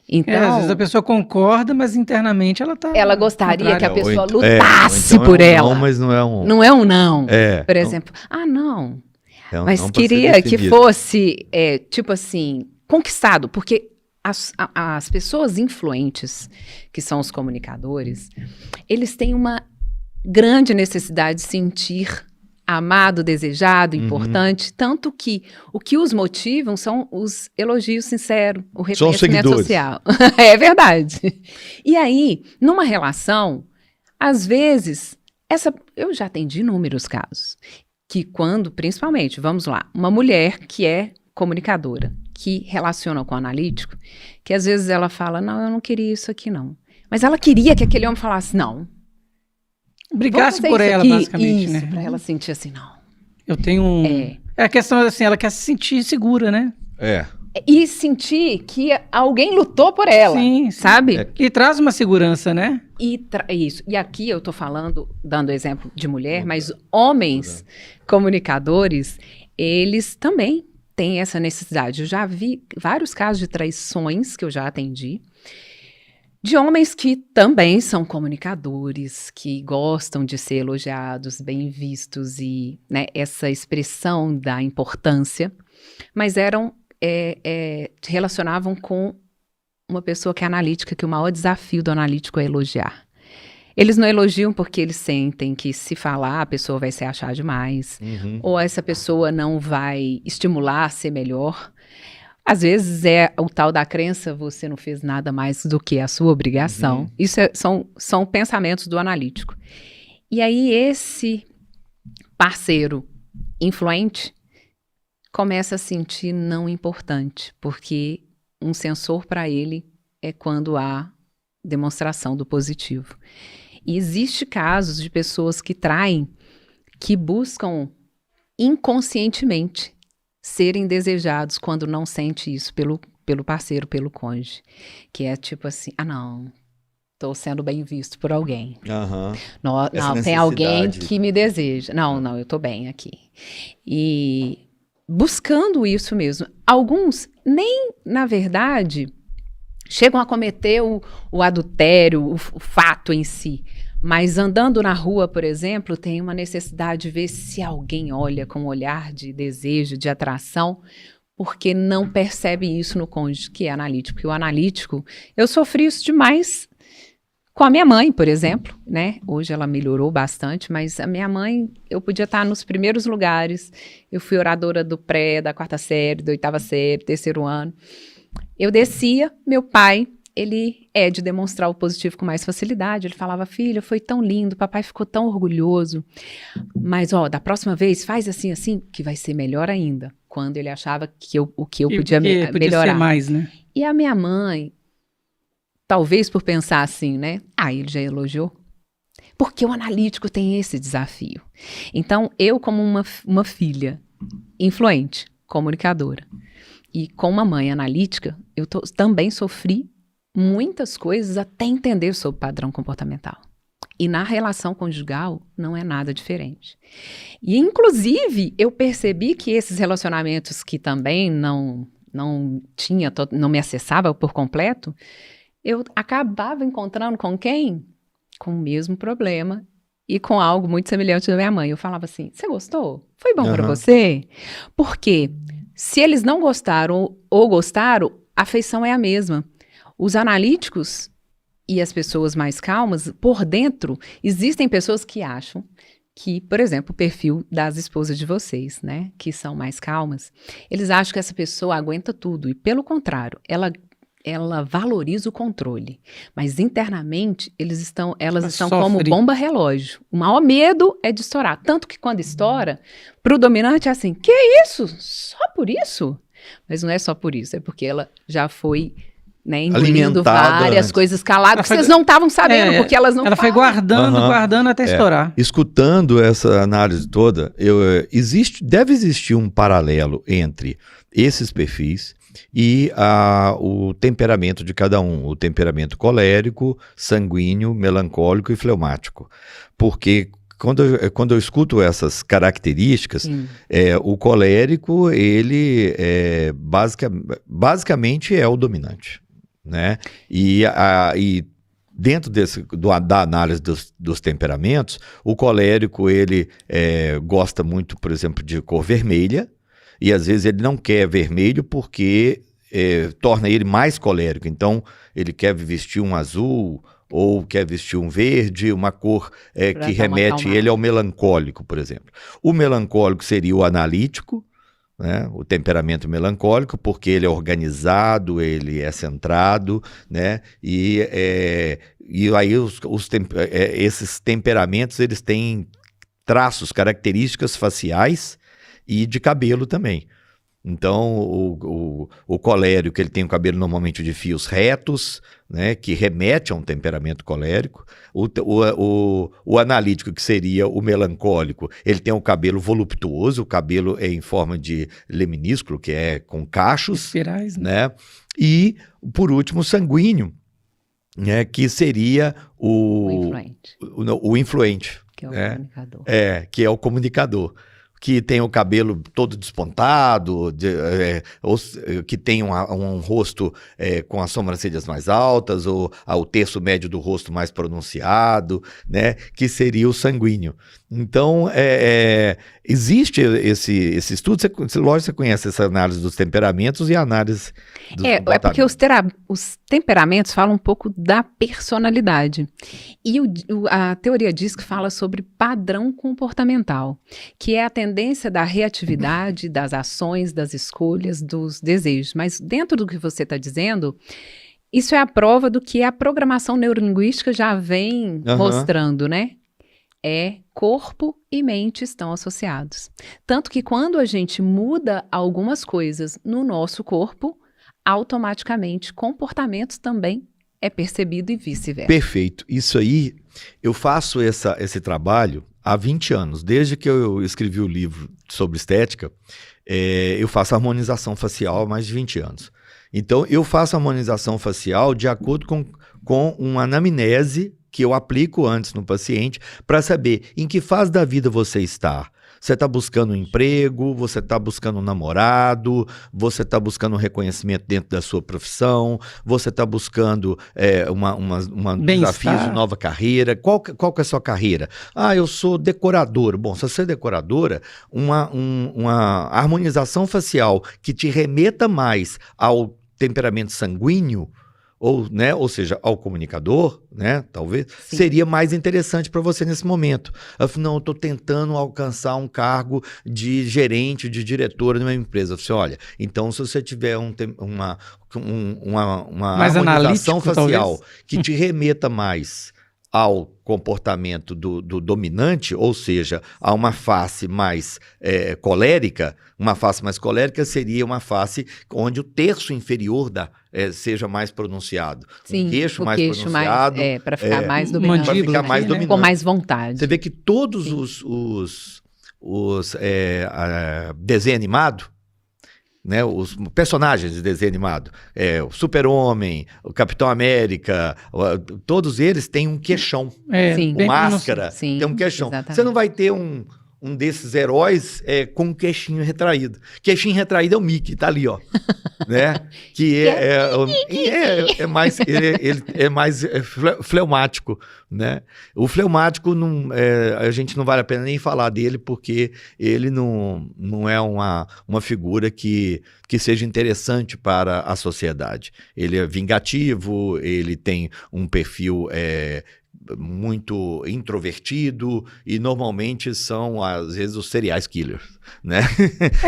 Então, Às vezes a pessoa concorda, mas internamente ela tá... ela gostaria que a contrária. pessoa Ou então- lutasse ou então por é um ela. Não, mas não é um. Não é um não. É. Por exemplo, não. É um Mas não pra ser queria que definido. fosse, tipo assim, conquistado, porque as pessoas influentes, que são os comunicadores, eles têm uma grande necessidade de sentir amado, desejado, importante, tanto que o que os motivam são os elogios sinceros, o São os reconhecimento seguidores. social. É verdade. E aí, numa relação, às vezes, eu já atendi inúmeros casos, que quando, principalmente, vamos lá, uma mulher que é comunicadora, que relaciona com o analítico, que às vezes ela fala, não, eu não queria isso aqui não. Mas ela queria que aquele homem falasse, não. Brigasse vamos por fazer isso ela, aqui. basicamente, Isso, né? pra ela sentir assim, não. Eu tenho um... É. A questão é assim, ela quer se sentir segura, né? É. E sentir que alguém lutou por ela, Sim, sim. sabe? Que traz uma segurança, né? Isso. E aqui eu tô falando, dando exemplo de mulher, mas homens comunicadores, eles também têm essa necessidade. Eu já vi vários casos de traições que eu já atendi, de homens que também são comunicadores, que gostam de ser elogiados, bem vistos e, né, essa expressão da importância, mas se relacionavam com uma pessoa que é analítica, que o maior desafio do analítico é elogiar. Eles não elogiam porque eles sentem que se falar a pessoa vai se achar demais, Uhum. ou essa pessoa não vai estimular a ser melhor. Às vezes é o tal da crença, você não fez nada mais do que a sua obrigação. Uhum. Isso são pensamentos do analítico. E aí esse parceiro influente começa a sentir não importante, porque um sensor para ele é quando há demonstração do positivo. E existe casos de pessoas que traem, que buscam inconscientemente serem desejados quando não sente isso pelo parceiro, pelo cônjuge. Que é tipo assim, não, estou sendo bem visto por alguém. Aham. Não, Essa tem alguém necessidade. que me deseja. Não, eu estou bem aqui. E buscando isso mesmo. Alguns nem, na verdade, chegam a cometer o adultério, o fato em si. Mas andando na rua, por exemplo, tem uma necessidade de ver se alguém olha com um olhar de desejo, de atração, porque não percebe isso no cônjuge, que é analítico. Porque o analítico, eu sofri isso demais com a minha mãe, por exemplo, né? Hoje ela melhorou bastante, mas a minha mãe, eu podia estar nos primeiros lugares. Eu fui oradora do pré, da 4ª série, da 8ª série, 3º ano. Eu descia, meu pai, ele é de demonstrar o positivo com mais facilidade. Ele falava, filha, foi tão lindo, papai ficou tão orgulhoso. Mas, da próxima vez, faz assim, assim, que vai ser melhor ainda. Quando ele achava que o que eu podia melhorar. ser mais, né? E a minha mãe, talvez por pensar assim, né? Ele já elogiou. Porque o analítico tem esse desafio. Então, eu como uma filha influente, comunicadora, e com uma mãe analítica, eu também sofri muitas coisas até entender sobre o padrão comportamental. E na relação conjugal não é nada diferente. E, inclusive, eu percebi que esses relacionamentos que também não me acessava por completo, eu acabava encontrando com quem? Com o mesmo problema e com algo muito semelhante da minha mãe. Eu falava assim, você gostou? Foi bom para você? Porque se eles não gostaram ou gostaram, a afeição é a mesma. Os analíticos e as pessoas mais calmas, por dentro, existem pessoas que acham que, por exemplo, o perfil das esposas de vocês, né, que são mais calmas, eles acham que essa pessoa aguenta tudo. E, pelo contrário, ela ela valoriza o controle, mas internamente elas estão Sofre. como bomba relógio. O maior medo é de estourar, tanto que quando estoura, para o dominante é assim, que isso? Só por isso? Mas não é só por isso, é porque ela já foi, né, engolindo Alimentada várias antes. coisas caladas que vocês não estavam sabendo, porque elas não Ela foi falam. guardando até estourar. Escutando essa análise toda, deve existir um paralelo entre esses perfis e o temperamento de cada um, o temperamento colérico, sanguíneo, melancólico e fleumático. Porque quando eu escuto essas características, o colérico, ele basicamente é o dominante, né? E dentro da análise dos temperamentos, o colérico, ele gosta muito, por exemplo, de cor vermelha, e às vezes ele não quer vermelho porque torna ele mais colérico. Então, ele quer vestir um azul ou quer vestir um verde, uma cor que remete ele ao melancólico, por exemplo. O melancólico seria o analítico, né? O temperamento melancólico, porque ele é organizado, ele é centrado, né? E aí esses temperamentos, eles têm traços, características faciais e de cabelo também. Então, o colérico, ele tem o cabelo normalmente de fios retos, né, que remete a um temperamento colérico. O analítico, que seria o melancólico, ele tem o cabelo voluptuoso, o cabelo é em forma de leminísculo, que é com cachos. Espirais, né? Né? E, por último, o sanguíneo, né, que seria o influente. Que é o comunicador. Que é o comunicador. Que tem o cabelo todo despontado, que tem um rosto com as sobrancelhas mais altas, ou o terço médio do rosto mais pronunciado, né? Que seria o sanguíneo. Então, existe esse estudo, lógico, você conhece essa análise dos temperamentos e a análise dos comportamentos. É porque os temperamentos falam um pouco da personalidade. E a teoria diz que fala sobre padrão comportamental, que é a tendência da reatividade, das ações, das escolhas, dos desejos. Mas dentro do que você está dizendo, isso é a prova do que a programação neurolinguística já vem mostrando, né? Corpo e mente estão associados. Tanto que quando a gente muda algumas coisas no nosso corpo, automaticamente comportamentos também é percebido e vice-versa. Perfeito. Isso aí, eu faço esse trabalho há 20 anos. Desde que eu escrevi o livro sobre estética, eu faço harmonização facial há mais de 20 anos. Então, eu faço harmonização facial de acordo com uma anamnese que eu aplico antes no paciente para saber em que fase da vida você está. Você está buscando um emprego, você está buscando um namorado, você está buscando um reconhecimento dentro da sua profissão, você está buscando um desafio de nova carreira. Qual que é a sua carreira? Eu sou decoradora. Bom, se você é decoradora, uma harmonização facial que te remeta mais ao temperamento sanguíneo, ou seja, ao comunicador, né, talvez, Sim. seria mais interessante para você nesse momento. Não, eu estou tentando alcançar um cargo de gerente, de diretora de uma empresa. Eu falei, olha, então se você tiver uma harmonização facial que te remeta mais ao comportamento do dominante, ou seja, a uma face mais colérica, uma face mais colérica seria uma face onde o terço inferior seja mais pronunciado. Sim, o queixo mais pronunciado. Para ficar mais dominante. Para ficar mais dominante. Com mais vontade. Você vê que todos os desenho animado, né, os personagens de desenho animado, o Super-Homem, o Capitão América, todos eles têm um queixão. Sim. O Máscara Sim, tem um queixão. exatamente. Você não vai ter um desses heróis com um queixinho retraído. Queixinho retraído é o Mickey, tá ali, ó. Né? Que é mais, ele é mais fleumático, né? O fleumático, a gente não vale a pena nem falar dele, porque ele não é uma figura que seja interessante para a sociedade. Ele é vingativo, ele tem um perfil muito introvertido e normalmente são, às vezes, os serial killers, né?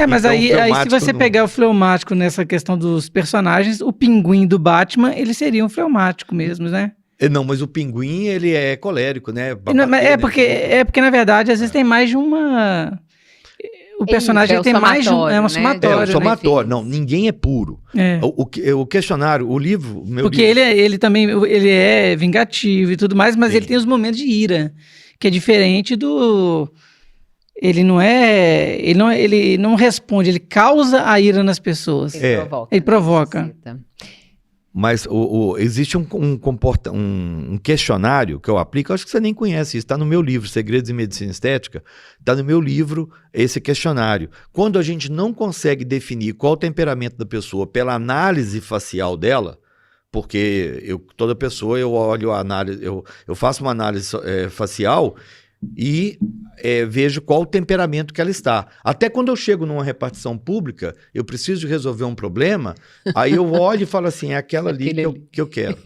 Mas Então, aí se você pegar o fleumático nessa questão dos personagens, o Pinguim do Batman, ele seria um fleumático mesmo, né? Não, mas o Pinguim, ele é colérico, né? Porque, na verdade, às vezes tem mais de uma... O personagem é o tem mais de um... É uma né? somatória. É o somatório. Não, ninguém é puro. É. O questionário, o livro... Porque ele também ele é vingativo e tudo mais, mas ele tem os momentos de ira, que é diferente do... Ele não responde, ele causa a ira nas pessoas. Ele provoca. Mas existe um questionário que eu aplico, acho que você nem conhece isso, está no meu livro, Segredos em Medicina Estética, está no meu livro esse questionário. Quando a gente não consegue definir qual o temperamento da pessoa pela análise facial dela, porque toda pessoa eu olho a análise, eu faço uma análise facial e vejo qual o temperamento que ela está. Até quando eu chego numa repartição pública, eu preciso resolver um problema, aí eu olho e falo assim, é aquela ali que eu quero.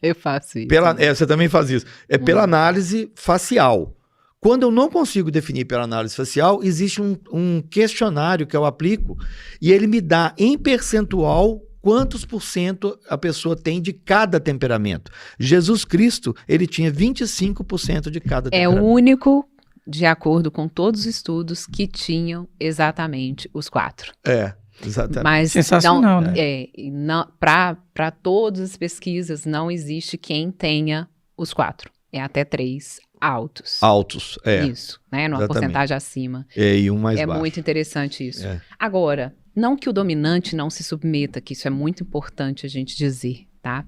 Eu faço isso. Você também faz isso. Pela análise facial. Quando eu não consigo definir pela análise facial, existe um questionário que eu aplico e ele me dá em percentual quantos % a pessoa tem de cada temperamento. Jesus Cristo, ele tinha 25% de cada temperamento. É o único, de acordo com todos os estudos, que tinham exatamente os 4. Exatamente. Mas sensacional, né? Para todas as pesquisas, não existe quem tenha os 4. É até 3 altos. Isso, né? Numa porcentagem acima. E um mais baixo. É muito interessante isso. Agora, não que o dominante não se submeta, que isso é muito importante a gente dizer, tá?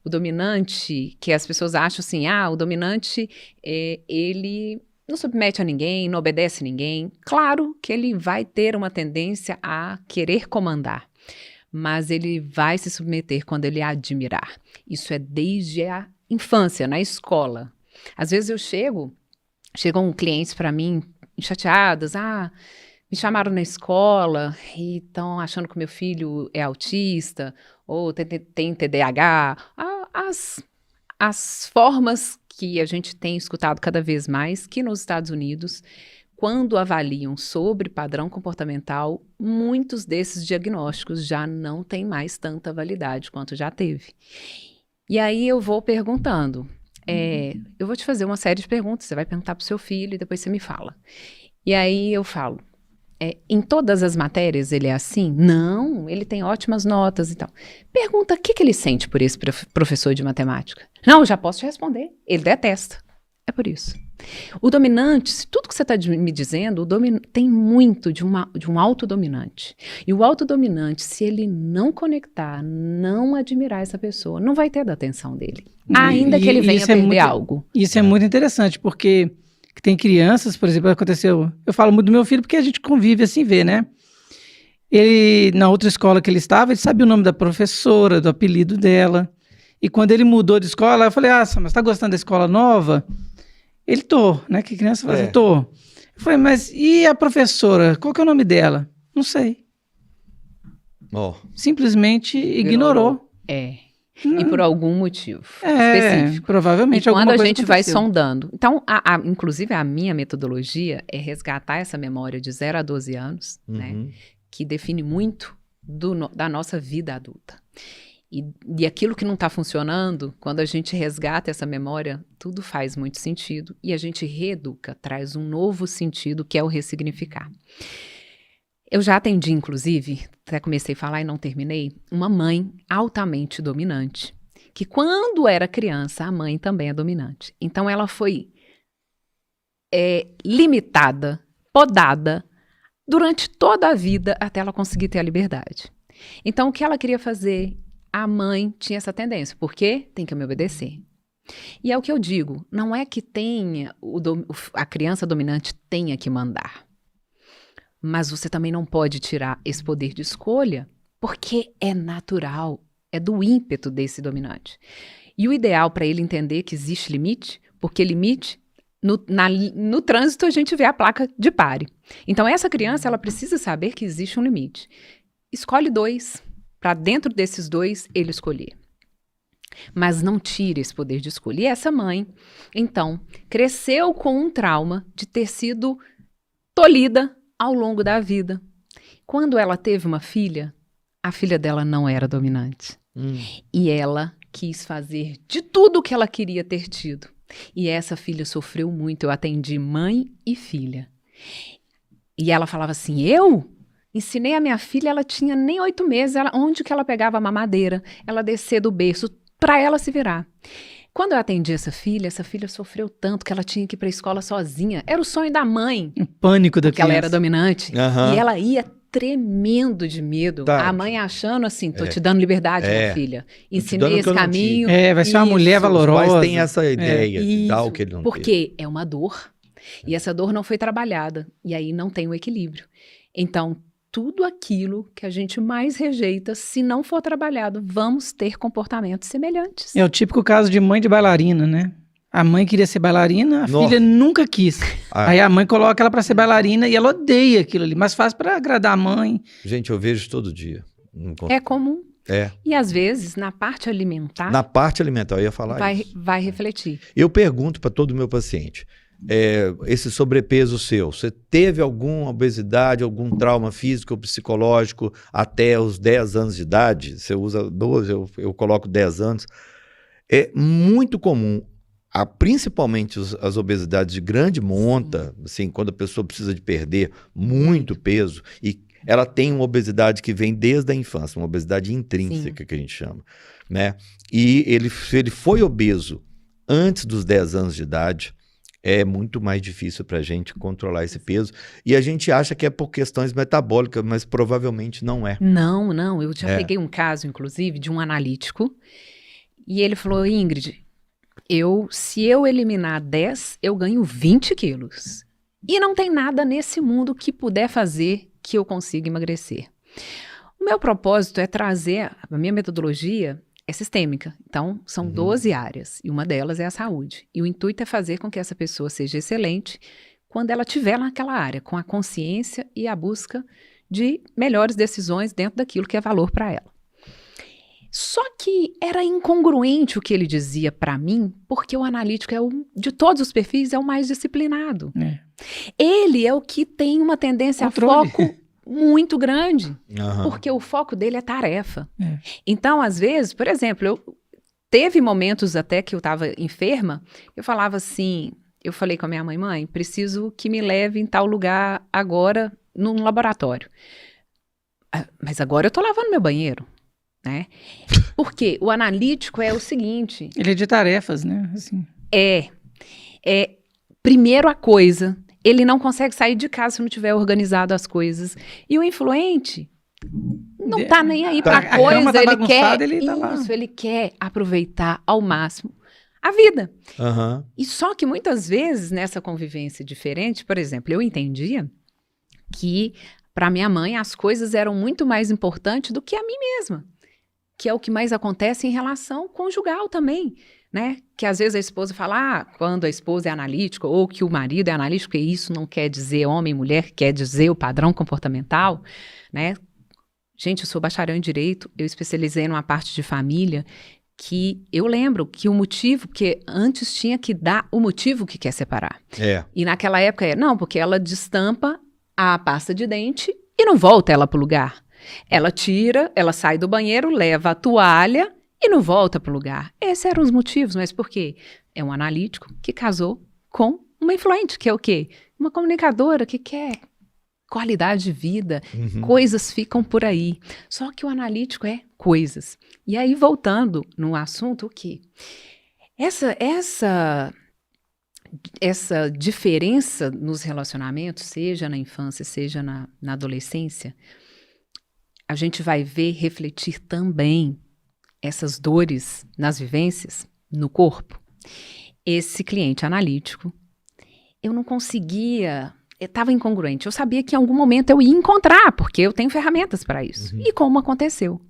O dominante, que as pessoas acham assim, o dominante, ele não submete a ninguém, não obedece a ninguém. Claro que ele vai ter uma tendência a querer comandar, mas ele vai se submeter quando ele admirar. Isso é desde a infância, na escola. Às vezes chegam clientes para mim chateadas, me chamaram na escola e estão achando que meu filho é autista ou tem TDAH. As formas que a gente tem escutado cada vez mais que nos Estados Unidos, quando avaliam sobre padrão comportamental, muitos desses diagnósticos já não têm mais tanta validade quanto já teve. E aí eu vou perguntando, eu vou te fazer uma série de perguntas, você vai perguntar para o seu filho e depois você me fala. E aí eu falo, em todas as matérias ele é assim? Não, ele tem ótimas notas e tal. Pergunta o que ele sente por esse professor de matemática. Não, eu já posso te responder. Ele detesta. É por isso. O dominante, se tudo que você está me dizendo, tem muito de um autodominante. E o autodominante, se ele não conectar, não admirar essa pessoa, não vai ter da atenção dele. Ainda que ele venha perder algo. Isso é muito interessante, porque que tem crianças, por exemplo, aconteceu... Eu falo muito do meu filho porque a gente convive assim, vê, né? Ele, na outra escola que ele estava, ele sabia o nome da professora, do apelido dela. E quando ele mudou de escola, eu falei, mas tá gostando da escola nova? Ele né? Que criança fala assim, tô. Eu falei, mas e a professora? Qual que é o nome dela? Não sei. Simplesmente ignorou. E por algum motivo específico. Provavelmente. E quando a gente aconteceu. vai sondando. Então, inclusive, a minha metodologia é resgatar essa memória de 0 a 12 anos, né, que define muito da nossa vida adulta. E aquilo que não está funcionando, quando a gente resgata essa memória, tudo faz muito sentido. E a gente reeduca, traz um novo sentido, que é o ressignificar. Eu já atendi, inclusive, até comecei a falar e não terminei, uma mãe altamente dominante, que quando era criança, a mãe também é dominante. Então, ela foi limitada, podada, durante toda a vida, até ela conseguir ter a liberdade. Então, o que ela queria fazer, a mãe tinha essa tendência, porque tem que me obedecer. E é o que eu digo, não é que a criança dominante tenha que mandar. Mas você também não pode tirar esse poder de escolha, porque é natural, é do ímpeto desse dominante. E o ideal para ele entender que existe limite, porque limite, no trânsito a gente vê a placa de pare. Então essa criança, ela precisa saber que existe um limite. Escolhe 2, para dentro desses 2 ele escolher. mas não tira esse poder de escolha. E essa mãe, então, cresceu com um trauma de ter sido tolhida ao longo da vida. Quando ela teve uma filha, a filha dela não era dominante. E ela quis fazer de tudo o que ela queria ter tido. E essa filha sofreu muito. Eu atendi mãe e filha. E ela falava assim, eu ensinei a minha filha, ela tinha nem 8 meses, onde que ela pegava a mamadeira, ela descer do berço para ela se virar. Quando eu atendi essa filha sofreu tanto que ela tinha que ir para a escola sozinha. Era o sonho da mãe. Um pânico da porque ela era dominante. Aham. E ela ia tremendo de medo. Tá. A mãe achando assim, tô te dando liberdade, minha filha. dando Ensinei o que esse eu não caminho. Vai ser uma mulher Os valorosa. pais têm essa ideia de Isso, dar o que ele não teve. porque é uma dor. E essa dor não foi trabalhada. E aí não tem o equilíbrio. Então, tudo aquilo que a gente mais rejeita, se não for trabalhado, vamos ter comportamentos semelhantes. É o típico caso de mãe de bailarina, né? A mãe queria ser bailarina, a Nossa. filha nunca quis. Ah. Aí a mãe coloca ela pra ser bailarina e ela odeia aquilo ali, mas faz pra agradar a mãe. Gente, eu vejo todo dia. Não consigo. É comum. É. E às vezes, na parte alimentar, Na parte alimentar, eu ia falar isso. vai refletir. Eu pergunto para todo meu paciente, esse sobrepeso seu, você teve alguma obesidade, algum trauma físico ou psicológico até os 10 anos de idade? Você usa 12, eu coloco 10 anos. É muito comum, principalmente as obesidades de grande monta, assim, quando a pessoa precisa de perder muito peso e ela tem uma obesidade que vem desde a infância, uma obesidade intrínseca que a gente chama, né? E se ele foi obeso antes dos 10 anos de idade, é muito mais difícil para a gente controlar esse peso. E a gente acha que é por questões metabólicas, mas provavelmente não é. Não. Eu já peguei um caso, inclusive, de um analítico. E ele falou, Ingrid, se eu eliminar 10, eu ganho 20 quilos. E não tem nada nesse mundo que puder fazer que eu consiga emagrecer. O meu propósito é trazer, a minha metodologia é sistêmica. Então, são 12 áreas, e uma delas é a saúde. E o intuito é fazer com que essa pessoa seja excelente quando ela estiver naquela área, com a consciência e a busca de melhores decisões dentro daquilo que é valor para ela. Só que era incongruente o que ele dizia para mim, porque o analítico de todos os perfis é o mais disciplinado. Ele é o que tem uma tendência Controle. a foco muito grande, Aham. porque o foco dele é tarefa. Então, às vezes, por exemplo, teve momentos até que eu estava enferma, eu falava assim, eu falei com a minha mãe, preciso que me leve em tal lugar agora, num laboratório. Mas agora eu estou lavando meu banheiro. Né? Porque o analítico é o seguinte... Ele é de tarefas, né? Assim. Primeiro a coisa, ele não consegue sair de casa se não tiver organizado as coisas. E o influente não tá nem aí pra A coisa, cama tá ele bagunçada, quer ele tá lá. isso, ele quer aproveitar ao máximo a vida. Aham. E só que muitas vezes nessa convivência diferente, por exemplo, eu entendia que para minha mãe as coisas eram muito mais importantes do que a mim mesma. Que é o que mais acontece em relação conjugal também, né? Que às vezes a esposa fala, quando a esposa é analítica ou que o marido é analítico, e isso não quer dizer homem e mulher, quer dizer o padrão comportamental, né? Gente, eu sou bacharel em Direito, eu especializei numa parte de família que eu lembro que o motivo, porque antes tinha que dar o motivo que quer separar. E naquela época não, porque ela destampa a pasta de dente e não volta ela para o lugar. Ela tira, ela sai do banheiro, leva a toalha e não volta para o lugar. Esses eram os motivos, mas por quê? É um analítico que casou com uma influente, que é o quê? Uma comunicadora que quer qualidade de vida, coisas ficam por aí. Só que o analítico é coisas. E aí, voltando no assunto, o quê? Essa diferença nos relacionamentos, seja na infância, seja na adolescência, a gente vai ver refletir também essas dores nas vivências, no corpo. Esse cliente analítico, eu não conseguia, estava incongruente. Eu sabia que em algum momento eu ia encontrar, porque eu tenho ferramentas para isso. E como aconteceu?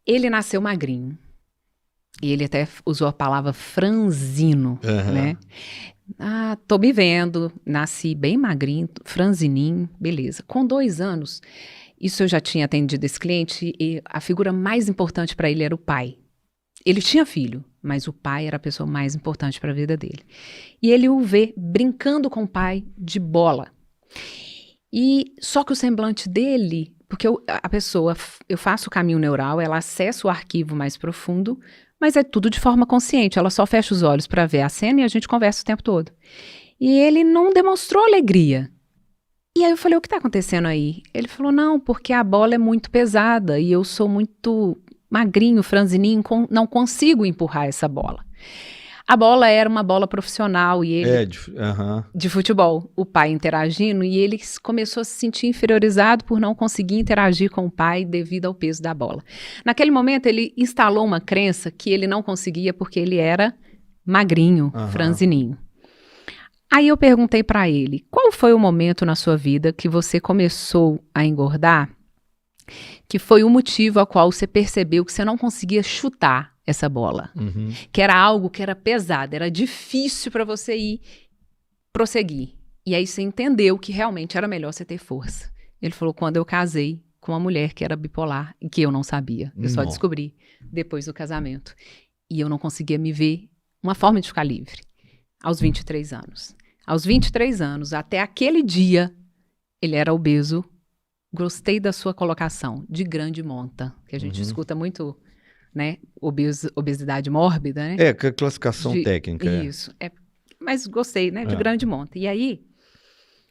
Ele nasceu magrinho. E ele até usou a palavra franzino, né? Tô me vendo, nasci bem magrinho, franzininho, beleza. Com 2 anos... Isso eu já tinha atendido esse cliente e a figura mais importante para ele era o pai. Ele tinha filho, mas o pai era a pessoa mais importante para a vida dele. E ele o vê brincando com o pai de bola. E só que o semblante dele, porque a pessoa, eu faço o caminho neural, ela acessa o arquivo mais profundo, mas é tudo de forma consciente. Ela só fecha os olhos para ver a cena e a gente conversa o tempo todo. E ele não demonstrou alegria. E aí eu falei, o que está acontecendo aí? Ele falou, não, porque a bola é muito pesada e eu sou muito magrinho, franzininho, não consigo empurrar essa bola. A bola era uma bola profissional e ele de futebol, o pai interagindo, e ele começou a se sentir inferiorizado por não conseguir interagir com o pai devido ao peso da bola. Naquele momento ele instalou uma crença que ele não conseguia porque ele era magrinho, franzininho. Aí eu perguntei para ele, qual foi o momento na sua vida que você começou a engordar, que foi o motivo ao qual você percebeu que você não conseguia chutar essa bola, que era algo que era pesado, era difícil para você ir prosseguir. E aí você entendeu que realmente era melhor você ter força. Ele falou, quando eu casei com uma mulher que era bipolar e que eu não sabia. Eu só descobri depois do casamento. E eu não conseguia me ver uma forma de ficar livre. Aos 23 anos. Aos 23 anos, até aquele dia, ele era obeso. Gostei da sua colocação, de grande monta, que a gente escuta muito, né? Obesidade mórbida, né? É, que é classificação técnica. Isso. Mas gostei, né? De grande monta. E aí,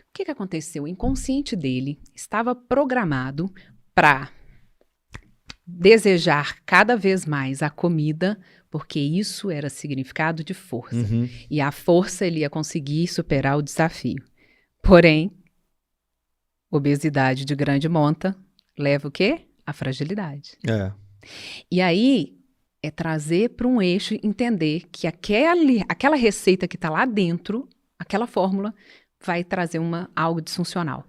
o que aconteceu? O inconsciente dele estava programado para desejar cada vez mais a comida, porque isso era significado de força. E a força ele ia conseguir superar o desafio. Porém, obesidade de grande monta leva o quê? A fragilidade. E aí, é trazer para um eixo, entender que aquela receita que está lá dentro, aquela fórmula, vai trazer algo disfuncional.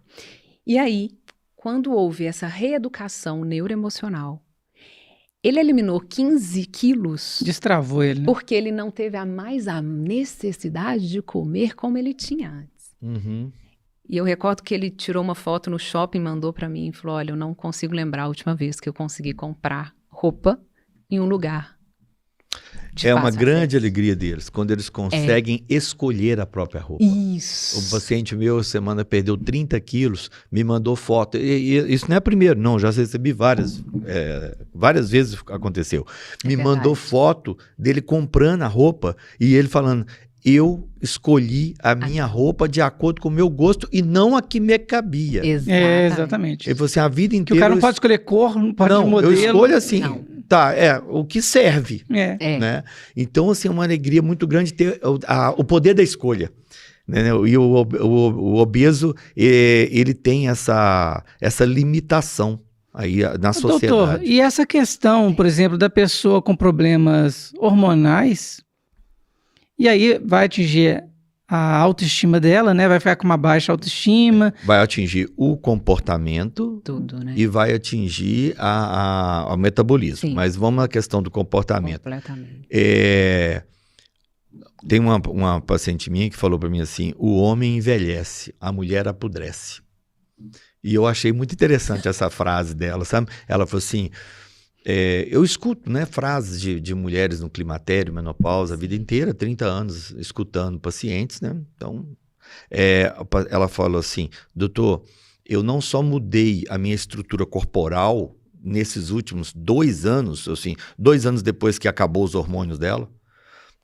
E aí, quando houve essa reeducação neuroemocional, ele eliminou 15 quilos. Destravou ele, né? Porque ele não teve mais a necessidade de comer como ele tinha antes. E eu recordo que ele tirou uma foto no shopping, mandou para mim e falou, olha, eu não consigo lembrar a última vez que eu consegui comprar roupa em um lugar. É uma grande alegria deles, quando eles conseguem escolher a própria roupa. Isso. O paciente meu, semana, perdeu 30 quilos, me mandou foto. E isso não é a primeira, não, já recebi várias vezes aconteceu. Me mandou foto dele comprando a roupa e ele falando, eu escolhi a minha roupa de acordo com o meu gosto e não a que me cabia. Exatamente. Ele falou assim, a vida inteira... Que o cara não pode escolher cor, não pode modelo. Eu escolho assim... Tá, o que serve, né? Então, assim, é uma alegria muito grande ter o poder da escolha, né? E o obeso, ele tem essa limitação aí na sociedade. Doutor, e essa questão, por exemplo, da pessoa com problemas hormonais, e aí vai atingir a autoestima dela, né? Vai ficar com uma baixa autoestima. Vai atingir o comportamento. Tudo, né? E vai atingir o metabolismo. Sim. Mas vamos à questão do comportamento. Completamente. Tem uma paciente minha que falou para mim assim, o homem envelhece, a mulher apodrece. E eu achei muito interessante essa frase dela, sabe? Ela falou assim... eu escuto, né, frases de mulheres no climatério, menopausa, a vida inteira, 30 anos, escutando pacientes, né? Então, ela falou assim, doutor, eu não só mudei a minha estrutura corporal nesses últimos 2 anos, assim, 2 anos depois que acabou os hormônios dela,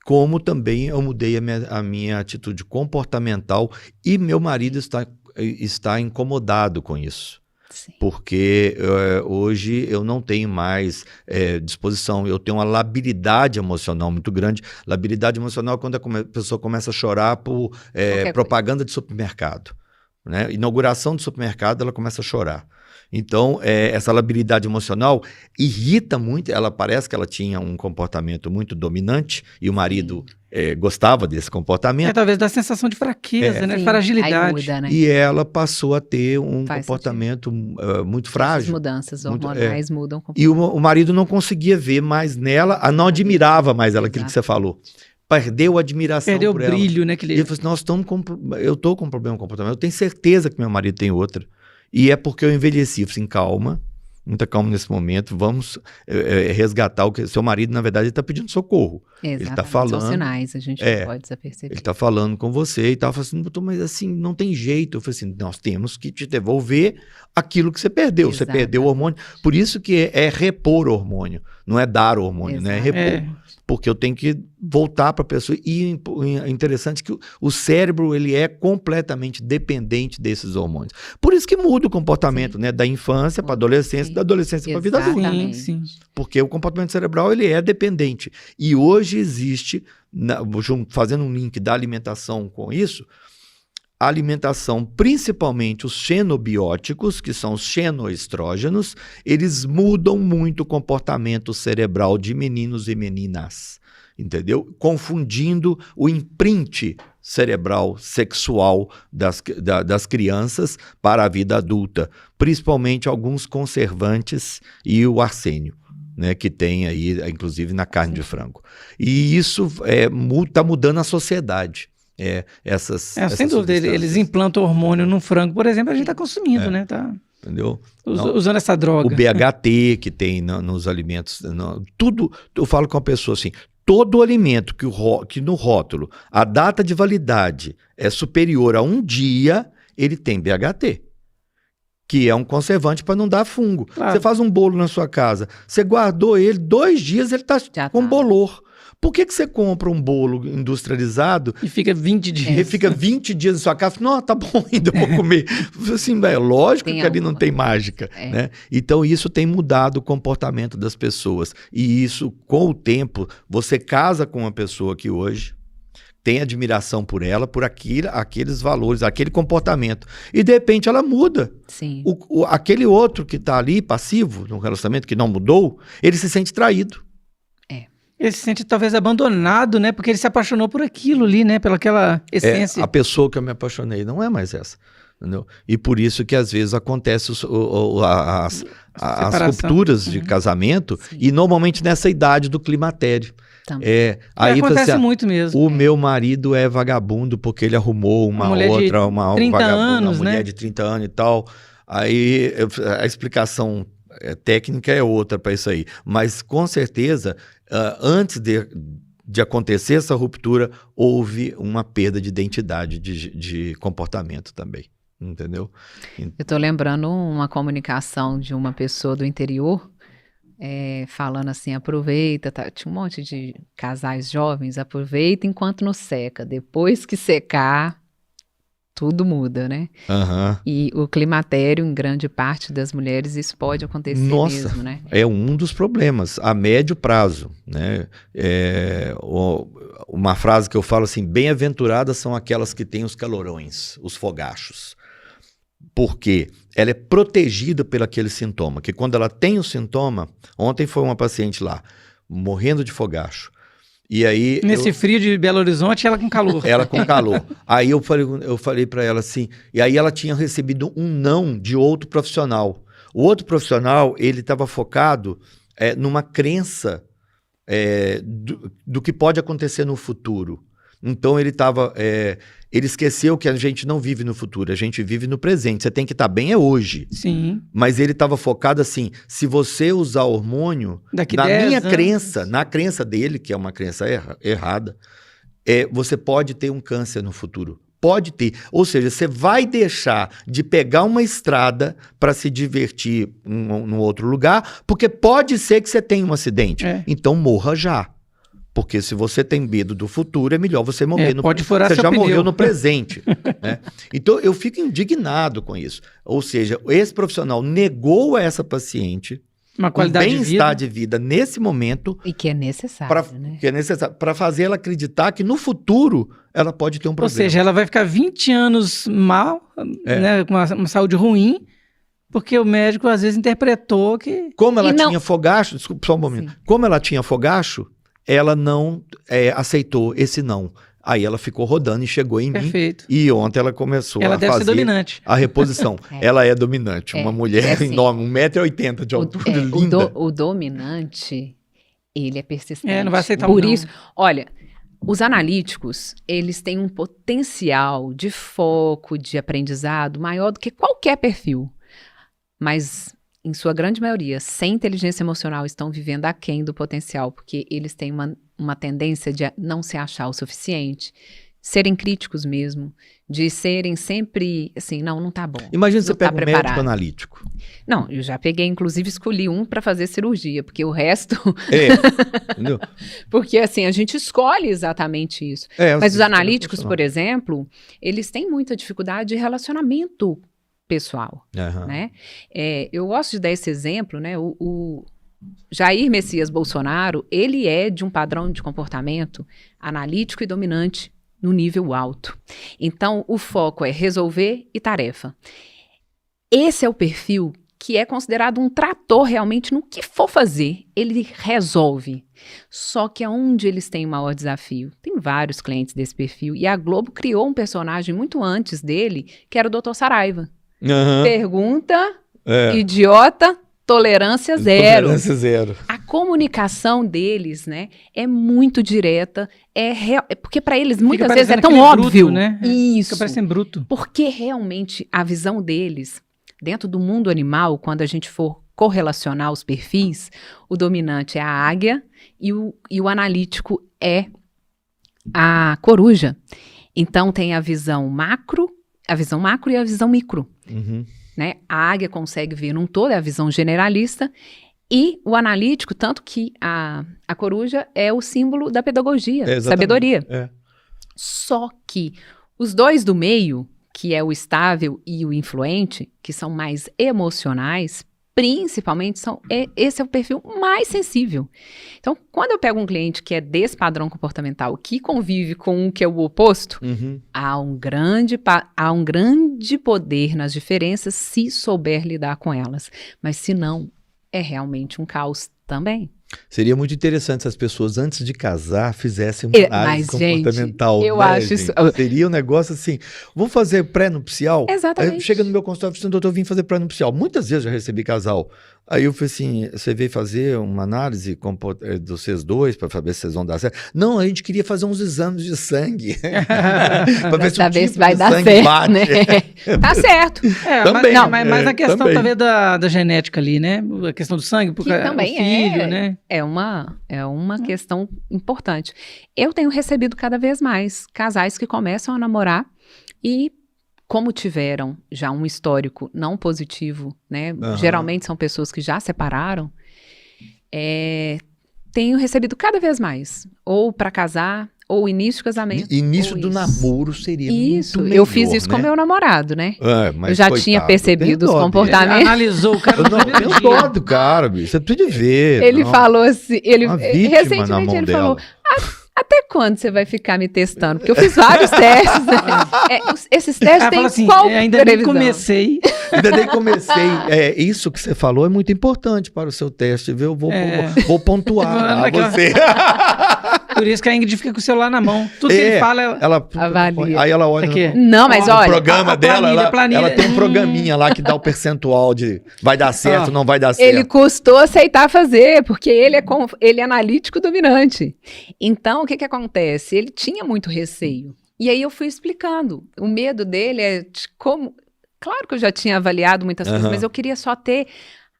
como também eu mudei a minha atitude comportamental e meu marido está incomodado com isso. Sim. Porque hoje eu não tenho mais disposição, eu tenho uma labilidade emocional muito grande. Labilidade emocional é quando a pessoa começa a chorar por propaganda de supermercado, né? Inauguração de supermercado, ela começa a chorar. Então, essa labilidade emocional irrita muito, ela parece que ela tinha um comportamento muito dominante e o marido gostava desse comportamento. Talvez da sensação de fraqueza, né? Sim. Fragilidade. Aí muda, né? E ela passou a ter um comportamento muito frágil. As mudanças hormonais mudam. E o marido não conseguia ver mais nela, não admirava mais ela, aquilo que você falou. Perdeu a admiração por ela. Perdeu o brilho, né? E ele falou assim, eu estou com um problema de comportamento, eu tenho certeza que meu marido tem outra. E é porque eu envelheci. Eu falei assim, calma, muita calma nesse momento, vamos resgatar o que seu marido, na verdade, ele está pedindo socorro. Exatamente. Ele está falando. São sinais, a gente não pode desaperceber. Ele está falando com você e tal, falando assim, doutor, mas assim, não tem jeito. Eu falei assim, nós temos que te devolver aquilo que você perdeu. Você perdeu o hormônio. Por isso que é repor hormônio, não é dar hormônio, né? É repor. Porque eu tenho que voltar para a pessoa. E é interessante que o cérebro, ele é completamente dependente desses hormônios. Por isso que muda o comportamento, né? Da infância para a adolescência, da adolescência para a vida adulta. Sim. Porque o comportamento cerebral, ele é dependente. E hoje existe, fazendo um link da alimentação com isso, a alimentação, principalmente os xenobióticos, que são os xenoestrógenos, eles mudam muito o comportamento cerebral de meninos e meninas, entendeu? Confundindo o imprint cerebral sexual das crianças para a vida adulta, principalmente alguns conservantes e o arsênio, né, que tem aí, inclusive, na carne de frango. E isso está mudando a sociedade. Sem dúvida, eles implantam hormônio no frango, por exemplo, a gente está consumindo, né? Tá, entendeu? Usando essa droga. O BHT que tem nos alimentos, tudo, eu falo com a pessoa assim, todo alimento que no rótulo a data de validade é superior a 1 dia, ele tem BHT, que é um conservante para não dar fungo. Claro. Você faz um bolo na sua casa, você guardou ele, 2 dias ele está com bolor. Por que você compra um bolo industrializado e fica 20 dias? E fica 20 dias na sua casa. Não, tá bom ainda, vou comer. Assim, lógico que ali não tem mágica. Né? Então, isso tem mudado o comportamento das pessoas. E isso, com o tempo, você casa com uma pessoa que hoje tem admiração por ela, por aqueles valores, aquele comportamento. E, de repente, ela muda. Sim. Aquele outro que está ali, passivo, no relacionamento, que não mudou, ele se sente traído. Ele se sente talvez abandonado, né? Porque ele se apaixonou por aquilo ali, né? Pelaquela essência. A pessoa que eu me apaixonei não é mais essa, entendeu? E por isso que às vezes acontece as rupturas de casamento. Sim. E normalmente nessa idade do climatério. Aí acontece muito mesmo. O meu marido é vagabundo porque ele arrumou uma outra, uma 30 anos, uma mulher de 30 anos e tal. Aí a explicação técnica é outra para isso aí. Mas com certeza, antes de acontecer essa ruptura, houve uma perda de identidade, de comportamento também. Entendeu? Eu estou lembrando uma comunicação de uma pessoa do interior, falando assim, aproveita, tinha um monte de casais jovens, aproveita enquanto não seca, depois que secar, tudo muda, né? Uhum. E o climatério, em grande parte das mulheres, isso pode acontecer mesmo, né? É um dos problemas, a médio prazo, né? Uma frase que eu falo assim, bem-aventuradas são aquelas que têm os calorões, os fogachos. Porque ela é protegida por aquele sintoma, que quando ela tem o sintoma, ontem foi uma paciente lá, morrendo de fogacho, e aí nesse frio de Belo Horizonte, ela com calor. Ela com calor. Aí eu falei para ela assim, e aí ela tinha recebido um não de outro profissional. O outro profissional, ele estava focado numa crença do que pode acontecer no futuro. Então ele esqueceu que a gente não vive no futuro, a gente vive no presente. Você tem que estar bem hoje. Sim. Mas ele estava focado assim, se você usar hormônio, na crença dele, que é uma crença errada, você pode ter um câncer no futuro. Pode ter. Ou seja, você vai deixar de pegar uma estrada para se divertir num outro lugar, porque pode ser que você tenha um acidente. Então morra já. Porque se você tem medo do futuro, é melhor você morrer no presente. Você já morreu no presente. Né? Então, eu fico indignado com isso. Ou seja, esse profissional negou a essa paciente uma qualidade bem-estar de vida nesse momento. E que é necessário, né? Que é necessário, para fazer ela acreditar que no futuro ela pode ter um problema. Ou seja, ela vai ficar 20 anos mal, né, com uma saúde ruim, porque o médico às vezes interpretou que... Como ela tinha fogacho, desculpa só um momento. Sim. Como ela tinha fogacho, ela não aceitou esse não. Aí ela ficou rodando e chegou em mim. E ontem ela começou a fazer dominante. A reposição. Ela é dominante. Uma mulher enorme, 1,80 m de altura, linda. O dominante, ele é persistente. Não vai aceitar Por isso, olha, os analíticos, eles têm um potencial de foco, de aprendizado maior do que qualquer perfil. Mas em sua grande maioria, sem inteligência emocional, estão vivendo aquém do potencial, porque eles têm uma tendência de não se achar o suficiente, serem críticos mesmo, de serem sempre assim, não tá bom. Imagina você pega um preparado. médico analítico. Não, eu já peguei, inclusive escolhi um para fazer cirurgia, porque o resto... Entendeu? Porque assim, a gente escolhe exatamente isso. Mas os analíticos, por exemplo, eles têm muita dificuldade de relacionamento pessoal, né? Eu gosto de dar esse exemplo, né? O Jair Messias Bolsonaro, ele é de um padrão de comportamento analítico e dominante no nível alto. Então, o foco é resolver e tarefa. Esse é o perfil que é considerado um trator realmente no que for fazer. Ele resolve. Só que aonde eles têm o maior desafio? Tem vários clientes desse perfil. E a Globo criou um personagem muito antes dele, que era o Dr. Saraiva. Pergunta, idiota, tolerância zero. Tolerância zero. A comunicação deles, né, é muito direta, porque para eles muitas vezes é tão óbvio, bruto, né? Isso. Fica parecendo bruto. Porque realmente a visão deles, dentro do mundo animal, quando a gente for correlacionar os perfis, o dominante é a águia e o analítico é a coruja. Então tem a visão macro e a visão micro. Né? A águia consegue ver num todo, é a visão generalista, e o analítico, tanto que a coruja é o símbolo da pedagogia, sabedoria. Só que os dois do meio, que é o estável e o influente, que são mais emocionais, principalmente, esse é o perfil mais sensível. Então, quando eu pego um cliente que é desse padrão comportamental, que convive com um que é o oposto, há um grande poder nas diferenças se souber lidar com elas. Mas se não, é realmente um caos também. Seria muito interessante se as pessoas, antes de casar, fizessem uma análise comportamental. Eu acho isso... Seria um negócio assim, vou fazer pré-nupcial? Exatamente. Aí chega no meu consultório e fala assim, doutor, eu vim fazer pré-nupcial. Muitas vezes eu já recebi casal. Aí eu falei assim, você veio fazer uma análise dos vocês dois, para saber se vocês vão dar certo? Não, a gente queria fazer uns exames de sangue. Para ver se o tipo se vai de dar sangue certo, bate. né? Tá certo. Também, mas a questão talvez da genética ali, né? A questão do sangue, porque que também o filho, né? É uma questão importante. Eu tenho recebido cada vez mais casais que começam a namorar e, como tiveram já um histórico não positivo, né? Geralmente são pessoas que já separaram, tenho recebido cada vez mais, ou para casar, ou início do casamento. Início do namoro seria muito melhor, eu fiz isso né? com meu namorado, né? Mas eu já tinha percebido os comportamentos. Analisou o cara. Eu não dó do cara, bicho. Você precisa de ver. Ele falou assim, recentemente ele falou, até quando você vai ficar me testando? Porque eu fiz vários testes. Né? Esses testes têm assim, qual ainda nem comecei. Ainda nem comecei. Isso que você falou é muito importante para o seu teste, viu? Vou pontuar você. Por isso que a Ingrid fica com o celular na mão. Tudo que ele fala, ela avalia. Aí ela olha Não, mas olha, o programa dela, planilha. Ela tem um programinha lá que dá o percentual de vai dar certo, não vai dar certo. Ele custou aceitar fazer, porque ele é analítico dominante. Então, o que acontece? Ele tinha muito receio. E aí eu fui explicando. O medo dele é de como... Claro que eu já tinha avaliado muitas coisas, mas eu queria só ter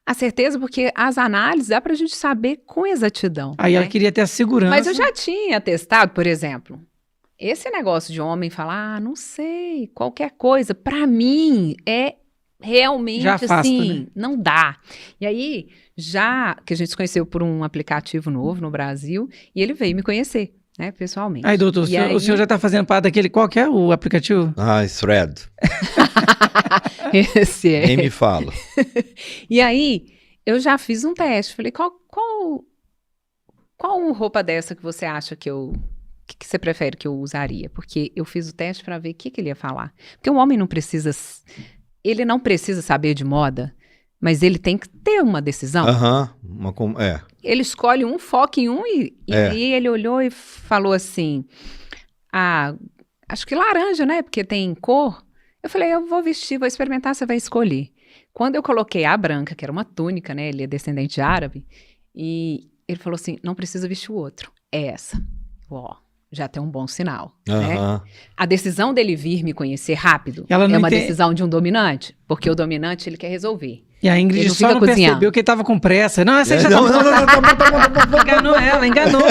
a certeza, porque as análises dá pra gente saber com exatidão. Aí ela queria ter a segurança. Mas eu já tinha testado, por exemplo, esse negócio de homem falar, não sei, qualquer coisa, pra mim é realmente já afasta, assim, né? Não dá. E aí, já que a gente se conheceu por um aplicativo novo no Brasil, e ele veio me conhecer, né, pessoalmente. Aí, doutor, o senhor já tá fazendo parte daquele, qual que é o aplicativo? Thread. Esse é. Nem me fala. E aí, eu já fiz um teste. Falei, qual roupa dessa que você acha que você prefere que eu usaria? Porque eu fiz o teste para ver o que ele ia falar. Porque o homem não precisa saber de moda, mas ele tem que ter uma decisão. Ele escolhe um, foca em um e aí ele olhou e falou assim, acho que laranja, né? Porque tem cor. Eu falei, eu vou vestir, vou experimentar, você vai escolher. Quando eu coloquei a branca, que era uma túnica, né? Ele é descendente árabe. E ele falou assim, não precisa vestir o outro. É essa. Já tem um bom sinal, né? A decisão dele vir me conhecer rápido é uma decisão de um dominante. Porque o dominante, ele quer resolver. E a Ingrid Ele não só fica não cozinhando. percebeu que ele tava com pressa. Não, essa aí já Não, tava... não, tá bom. Enganou ela, enganou.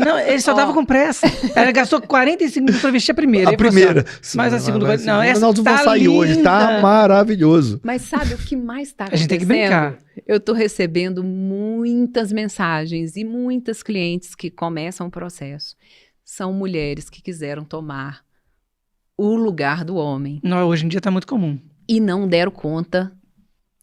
Não, ele só tava com pressa. Ela gastou 45 minutos pra vestir a primeira. A Aí falou assim, primeira. ó, mas a segunda... Não, essa nós vamos tá sair hoje, tá linda. maravilhoso. Mas sabe o que mais está A acontecendo? gente tem que brincar. Eu estou recebendo muitas mensagens e muitas clientes que começam o processo. São mulheres que quiseram tomar o lugar do homem Não, hoje em dia tá muito comum. e não deram conta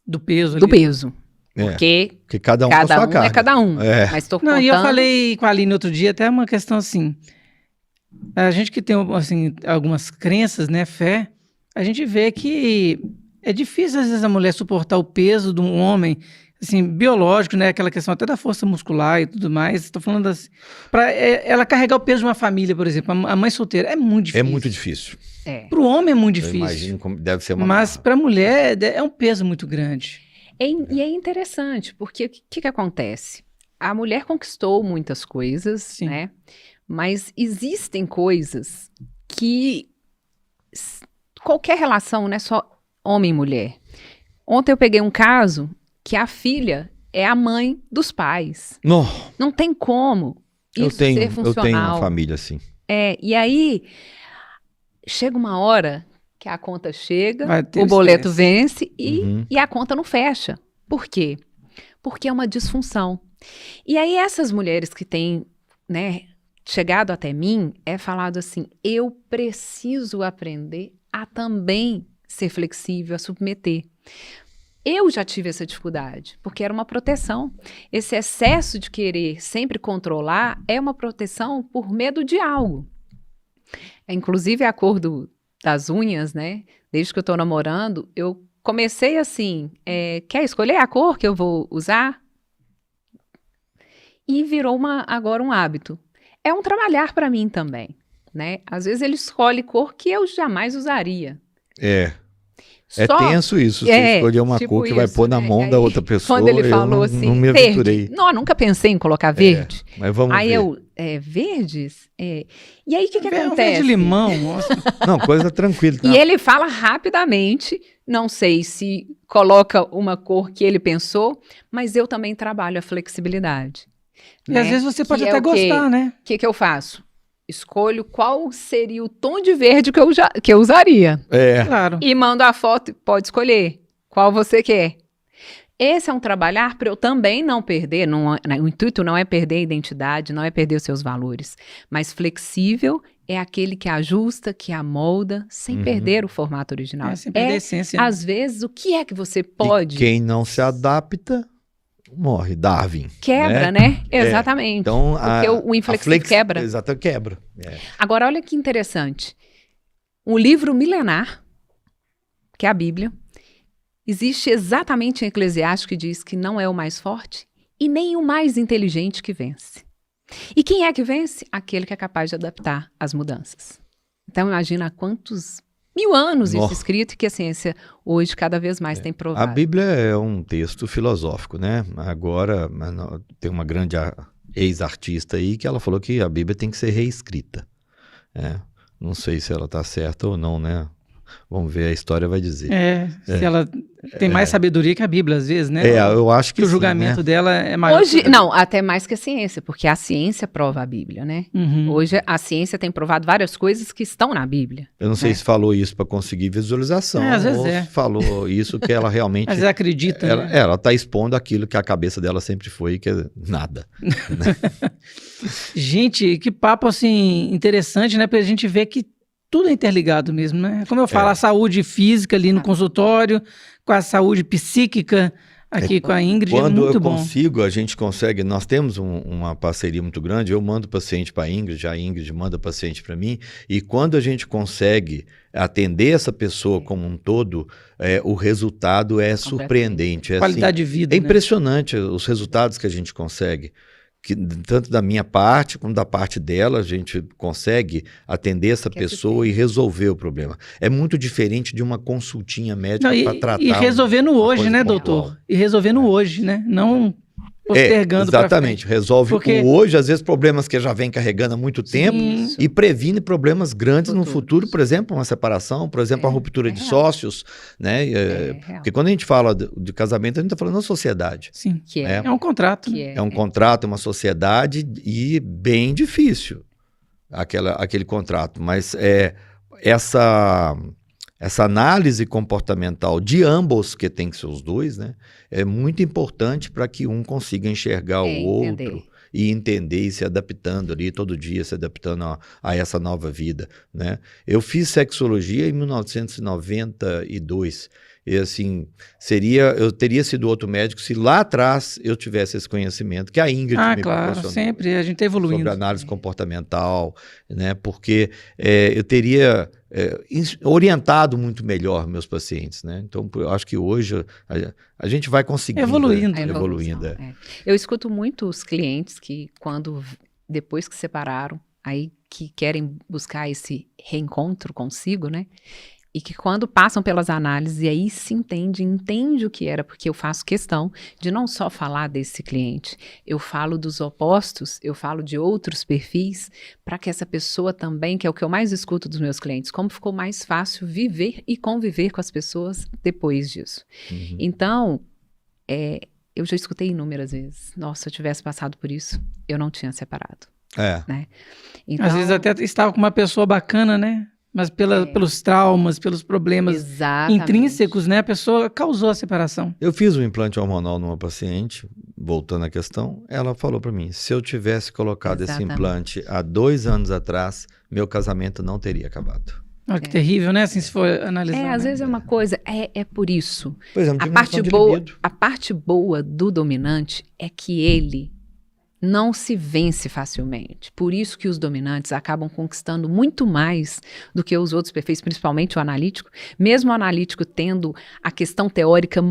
Do peso do ali. peso. É, Porque porque cada um com a cada sua um carga. é cada um. É. Mas estou Não, contando... e eu falei com a Aline outro dia, até uma questão assim, a gente que tem, assim, algumas crenças, né, fé, a gente vê que é difícil, às vezes, a mulher suportar o peso de um homem, assim, biológico, né, aquela questão até da força muscular e tudo mais, estou falando assim, para ela carregar o peso de uma família, por exemplo, a mãe solteira, é muito difícil. É muito difícil. É. Para o homem é muito Eu difícil, imagino como deve ser uma... mas para a mulher é um peso muito grande. E é interessante, porque o que acontece? A mulher conquistou muitas coisas, Sim. né? Mas existem coisas que qualquer relação, não é só homem e mulher. Ontem eu peguei um caso que a filha é a mãe dos pais. Não, Não tem como isso ser eu funcional. tenho uma família assim. E aí chega uma hora que a conta chega, Vai ter o boleto estresse. vence e a conta não fecha. Por quê? Porque é uma disfunção. E aí essas mulheres que têm, né, chegado até mim, é falado assim, eu preciso aprender a também ser flexível, a submeter. Eu já tive essa dificuldade, porque era uma proteção. Esse excesso de querer sempre controlar é uma proteção por medo de algo. Inclusive a cor das unhas, né? Desde que eu tô namorando, eu comecei assim, quer escolher a cor que eu vou usar? E virou agora um hábito. É um trabalhar para mim também, né? Às vezes ele escolhe cor que eu jamais usaria. É Só tenso isso, você escolher uma tipo cor que vai isso, pôr na né? mão Aí, da outra pessoa. Quando ele eu falou assim, não me verde. aventurei. Não, eu nunca pensei em colocar verde. Mas vamos Aí ver. verdes? E aí o que Um acontece? verde limão, nossa. Não, coisa tranquila. E ele fala rapidamente, não sei se coloca uma cor que ele pensou, mas eu também trabalho a flexibilidade. E às vezes você pode Que é até o quê? gostar, né? O que eu faço? Escolho qual seria o tom de verde que eu usaria. Claro. E mando a foto, pode escolher qual você quer. Esse é um trabalhar para eu também não perder, o intuito não é perder a identidade, não é perder os seus valores, mas flexível é aquele que ajusta, que amolda, sem perder o formato original. Sem perder a essência. Né? Às vezes, o que é que você pode... E quem não se adapta, morre. Darwin. Quebra, né? Exatamente. Então, porque o inflexível quebra. Exato, quebra. Agora, olha que interessante. Um livro milenar, que é a Bíblia, existe exatamente em Eclesiastes que diz que não é o mais forte e nem o mais inteligente que vence. E quem é que vence? Aquele que é capaz de adaptar às mudanças. Então, imagina há quantos 1000 anos isso escrito e que a ciência hoje cada vez mais tem provado. A Bíblia é um texto filosófico, né? Agora, tem uma grande ex-artista aí que ela falou que a Bíblia tem que ser reescrita. Não sei se ela está certa ou não, né? Vamos ver, a história vai dizer. Se ela tem mais sabedoria que a Bíblia, às vezes, né? Eu acho que o sim, julgamento né? dela é maior. Hoje, não, até mais que a ciência, porque a ciência prova a Bíblia, né? Uhum. Hoje a ciência tem provado várias coisas que estão na Bíblia. Eu não sei se falou isso para conseguir visualização, às vezes ou se falou isso que ela realmente... Mas ela acredita, né? Ela está expondo aquilo que a cabeça dela sempre foi, que é nada. Gente, que papo, assim, interessante, né? Pra gente ver que tudo é interligado mesmo, né? Como eu falo, a saúde física ali no consultório, com a saúde psíquica aqui com a Ingrid, é muito bom. Quando a gente consegue, nós temos uma parceria muito grande, eu mando paciente para a Ingrid manda paciente para mim, e quando a gente consegue atender essa pessoa como um todo, o resultado é surpreendente. Qualidade de vida, é impressionante os resultados que a gente consegue. Que, tanto da minha parte como da parte dela, a gente consegue atender essa pessoa e resolver o problema. É muito diferente de uma consultinha médica para tratar. E resolver no hoje, né, pontual. doutor? E resolver no hoje, né? Não postergando pra exatamente, frente. resolve Porque- o hoje, às vezes problemas que já vem carregando há muito tempo, Sim. e previne problemas grandes no Futuros. futuro, por exemplo, uma separação, por exemplo, a ruptura de real. sócios, né? real. Porque quando a gente fala de casamento, a gente está falando da sociedade. Sim. Que é, É um contrato. que né? É um contrato, é uma sociedade e bem difícil aquele contrato. Mas essa análise comportamental de ambos, que tem que ser os dois, né, é muito importante para que um consiga enxergar o outro entender. e entender e se adaptando ali, todo dia se adaptando a essa nova vida, né? Eu fiz sexologia em 1992 e assim, eu teria sido outro médico se lá atrás eu tivesse esse conhecimento que a Ingrid me Claro, proporcionou sempre. A gente tá evoluindo. sobre análise comportamental, né? Porque eu teria orientado muito melhor meus pacientes, né? Então, eu acho que hoje a gente vai conseguindo. Evoluindo. A evolução, Evoluindo. Eu escuto muitos clientes que depois que separaram, aí que querem buscar esse reencontro consigo, né? E que quando passam pelas análises, e aí se entende o que era, porque eu faço questão de não só falar desse cliente, eu falo dos opostos, eu falo de outros perfis, para que essa pessoa também, que é o que eu mais escuto dos meus clientes, como ficou mais fácil viver e conviver com as pessoas depois disso. Uhum. Então, eu já escutei inúmeras vezes, nossa, se eu tivesse passado por isso, eu não tinha separado. Então, Às vezes até estava com uma pessoa bacana, né? Mas pelos traumas, pelos problemas exatamente. intrínsecos, né? A pessoa causou a separação. Eu fiz um implante hormonal numa paciente, voltando à questão, ela falou para mim, se eu tivesse colocado esse Exatamente. implante há 2 anos atrás, meu casamento não teria acabado. Olha que terrível, né? Assim, se for analisar. Às né? vezes é uma coisa, é por isso. Por exemplo, A parte boa do dominante é que ele não se vence facilmente. Por isso que os dominantes acabam conquistando muito mais do que os outros perfis, principalmente o analítico. Mesmo o analítico tendo a questão teórica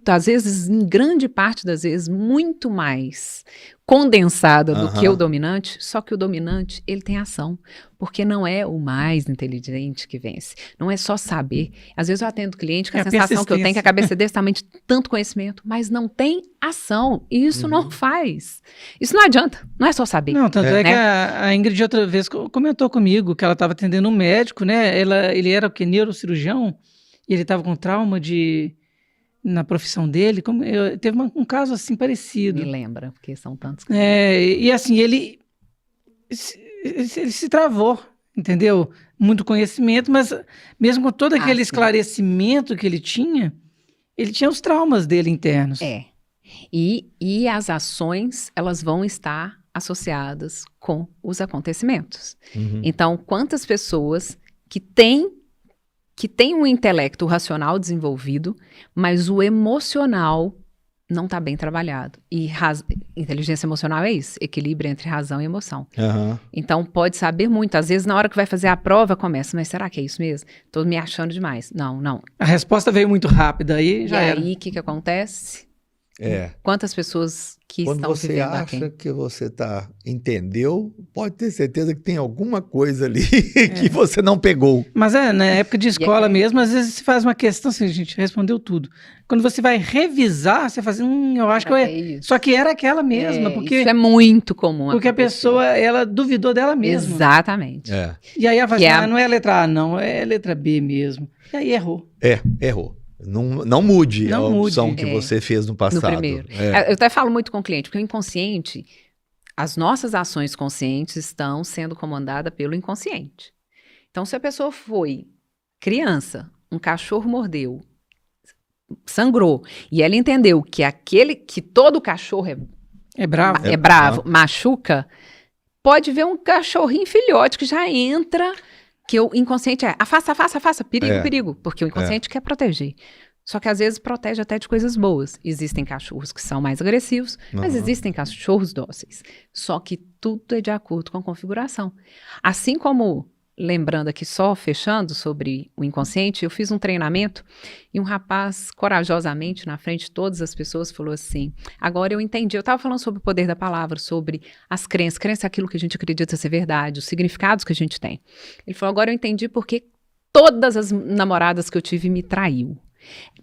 às vezes, em grande parte das vezes, muito mais condensada do que o dominante, só que o dominante, ele tem ação, porque não é o mais inteligente que vence. Não é só saber. Às vezes eu atendo cliente com a sensação que eu tenho que a cabeça é desse tamanho de tanto conhecimento, mas não tem ação. E isso não faz. Isso não adianta. Não é só saber. Não, tanto é que né? a Ingrid outra vez comentou comigo que ela estava atendendo um médico, né? Ele era o que? Neurocirurgião, e ele estava com trauma na profissão dele. Teve um caso assim parecido. Me lembra, porque são tantos. E assim, ele se travou, entendeu? Muito conhecimento, mas mesmo com todo aquele esclarecimento que ele tinha os traumas dele internos. E as ações, elas vão estar associadas com os acontecimentos. Então, quantas pessoas que têm um intelecto racional desenvolvido, mas o emocional não está bem trabalhado. E inteligência emocional é isso, equilíbrio entre razão e emoção. Então, pode saber muito. Às vezes, na hora que vai fazer a prova, começa, mas será que é isso mesmo? Estou me achando demais. Não. A resposta veio muito rápida, aí já era. E aí, o que acontece? É. Quantas pessoas que Quando estão você vivendo acha que você entendeu, pode ter certeza que tem alguma coisa ali que você não pegou. Mas na época de escola mesmo, às vezes se faz uma questão assim, a gente respondeu tudo. Quando você vai revisar, você faz eu acho que só que era aquela mesma, porque isso é muito comum. Porque a pessoa, ela duvidou dela mesma. Exatamente. E aí ela fala assim, não é letra A, não, é letra B mesmo. E aí errou. Errou. Não mude a opção que você fez no passado. No primeiro. Eu até falo muito com o cliente, porque o inconsciente, as nossas ações conscientes estão sendo comandadas pelo inconsciente. Então, se a pessoa foi criança, um cachorro mordeu, sangrou, e ela entendeu que todo cachorro é bravo, machuca, pode ver um cachorrinho filhote que já entra... Que o inconsciente afasta, perigo, porque o inconsciente quer proteger. Só que às vezes protege até de coisas boas. Existem cachorros que são mais agressivos, mas existem cachorros dóceis. Só que tudo é de acordo com a configuração. Assim como, lembrando aqui só, fechando sobre o inconsciente, eu fiz um treinamento e um rapaz, corajosamente, na frente de todas as pessoas, falou assim, agora eu entendi, eu estava falando sobre o poder da palavra, sobre as crenças, crença é aquilo que a gente acredita ser verdade, os significados que a gente tem. Ele falou, agora eu entendi porque todas as namoradas que eu tive me traiu.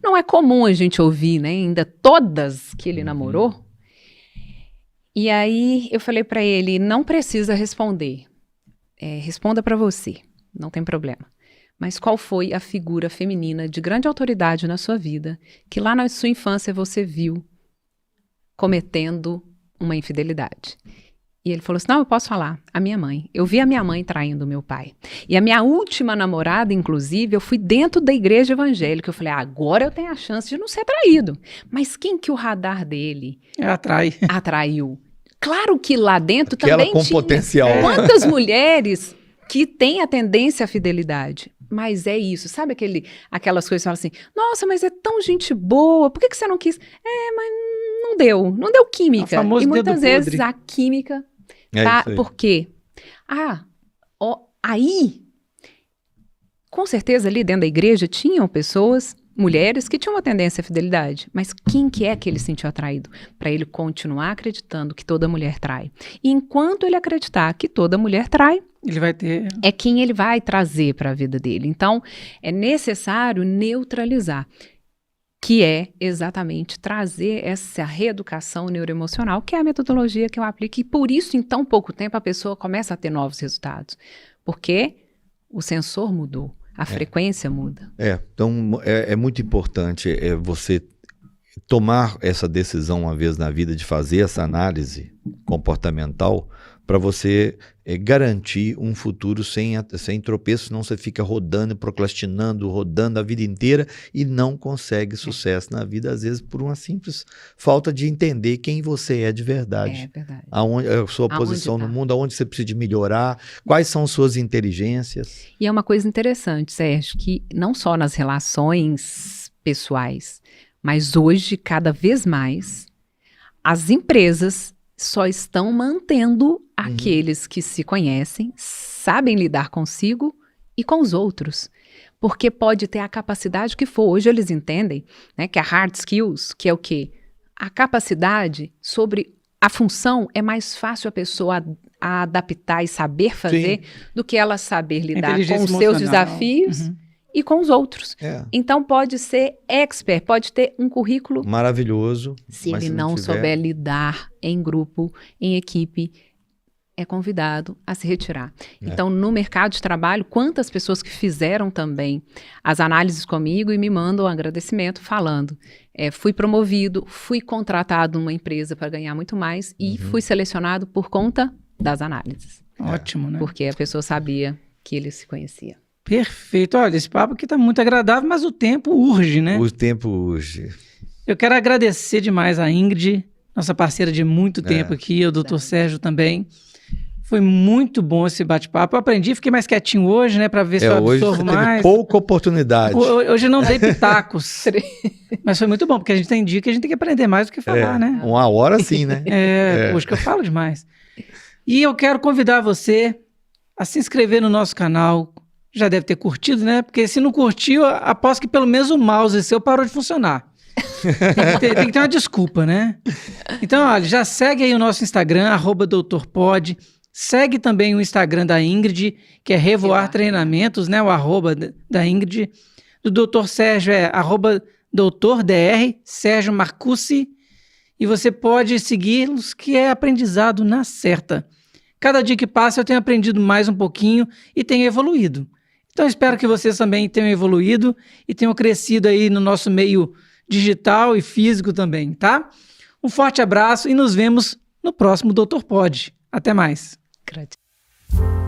Não é comum a gente ouvir, né, ainda todas que ele namorou, E aí eu falei para ele, não precisa responder. Responda para você, não tem problema. Mas qual foi a figura feminina de grande autoridade na sua vida que lá na sua infância você viu cometendo uma infidelidade? E ele falou assim, não, eu posso falar, a minha mãe. Eu vi a minha mãe traindo o meu pai. E a minha última namorada, inclusive, eu fui dentro da igreja evangélica. Eu falei, agora eu tenho a chance de não ser traído. Mas quem que o radar dele atraiu? Claro que lá dentro Aquela também com tinha. potencial. Quantas mulheres que têm a tendência à fidelidade? Mas é isso, sabe aquelas coisas que falam assim, nossa, mas é tão gente boa, por que você não quis? Mas não deu química. E muitas vezes a química tá, por quê? Aí, com certeza ali dentro da igreja tinham pessoas, mulheres que tinham uma tendência à fidelidade, mas quem que é que ele sentiu atraído? Para ele continuar acreditando que toda mulher trai. E enquanto ele acreditar que toda mulher trai, ele vai ter... é quem ele vai trazer para a vida dele. Então, é necessário neutralizar, que é exatamente trazer essa reeducação neuroemocional, que é a metodologia que eu aplico, e por isso, em tão pouco tempo, a pessoa começa a ter novos resultados. Porque o sensor mudou, a frequência muda. Então é muito importante você tomar essa decisão uma vez na vida de fazer essa análise comportamental para você garantir um futuro sem tropeço, senão você fica rodando, procrastinando, rodando a vida inteira e não consegue sucesso na vida, às vezes por uma simples falta de entender quem você é de verdade. É verdade. Aonde, a sua posição no mundo, aonde você precisa de melhorar, quais são suas inteligências. E é uma coisa interessante, Sérgio, que não só nas relações pessoais, mas hoje, cada vez mais, as empresas só estão mantendo aqueles que se conhecem, sabem lidar consigo e com os outros. Porque pode ter a capacidade que for. Hoje eles entendem, né, que a hard skills, que é o quê? A capacidade sobre a função, é mais fácil a pessoa a adaptar e saber fazer do que ela saber lidar com os seus desafios e com os outros. Então pode ser expert, pode ter um currículo maravilhoso. Se ele não souber lidar em grupo, em equipe, é convidado a se retirar. Então, no mercado de trabalho, quantas pessoas que fizeram também as análises comigo e me mandam um agradecimento falando, fui promovido, fui contratado numa empresa para ganhar muito mais e fui selecionado por conta das análises. Ótimo, né? Porque a pessoa sabia que ele se conhecia. Perfeito. Olha, esse papo aqui está muito agradável, mas o tempo urge, né? O tempo urge. Eu quero agradecer demais a Ingrid, nossa parceira de muito tempo aqui, o Dr. Sérgio também. Foi muito bom esse bate-papo. Eu aprendi, fiquei mais quietinho hoje, né? Para ver se eu absorvo mais. Pouca oportunidade. Hoje não dei pitacos. Mas foi muito bom, porque a gente tem dia que a gente tem que aprender mais do que falar, né? Uma hora sim, né? Hoje que eu falo demais. E eu quero convidar você a se inscrever no nosso canal. Já deve ter curtido, né? Porque se não curtiu, aposto que pelo menos o mouse seu parou de funcionar. Tem que ter uma desculpa, né? Então, olha, já segue aí o nosso Instagram, @doutorpod. Segue também o Instagram da Ingrid, que é Revoar Treinamentos, né? O @ da Ingrid. Do Dr. Sérgio é @doutordr, Sérgio Marcucci. E você pode segui-los, que é aprendizado na certa. Cada dia que passa eu tenho aprendido mais um pouquinho e tenho evoluído. Então espero que vocês também tenham evoluído e tenham crescido aí no nosso meio digital e físico também, tá? Um forte abraço e nos vemos no próximo Dr. Pod. Até mais. Gratidão.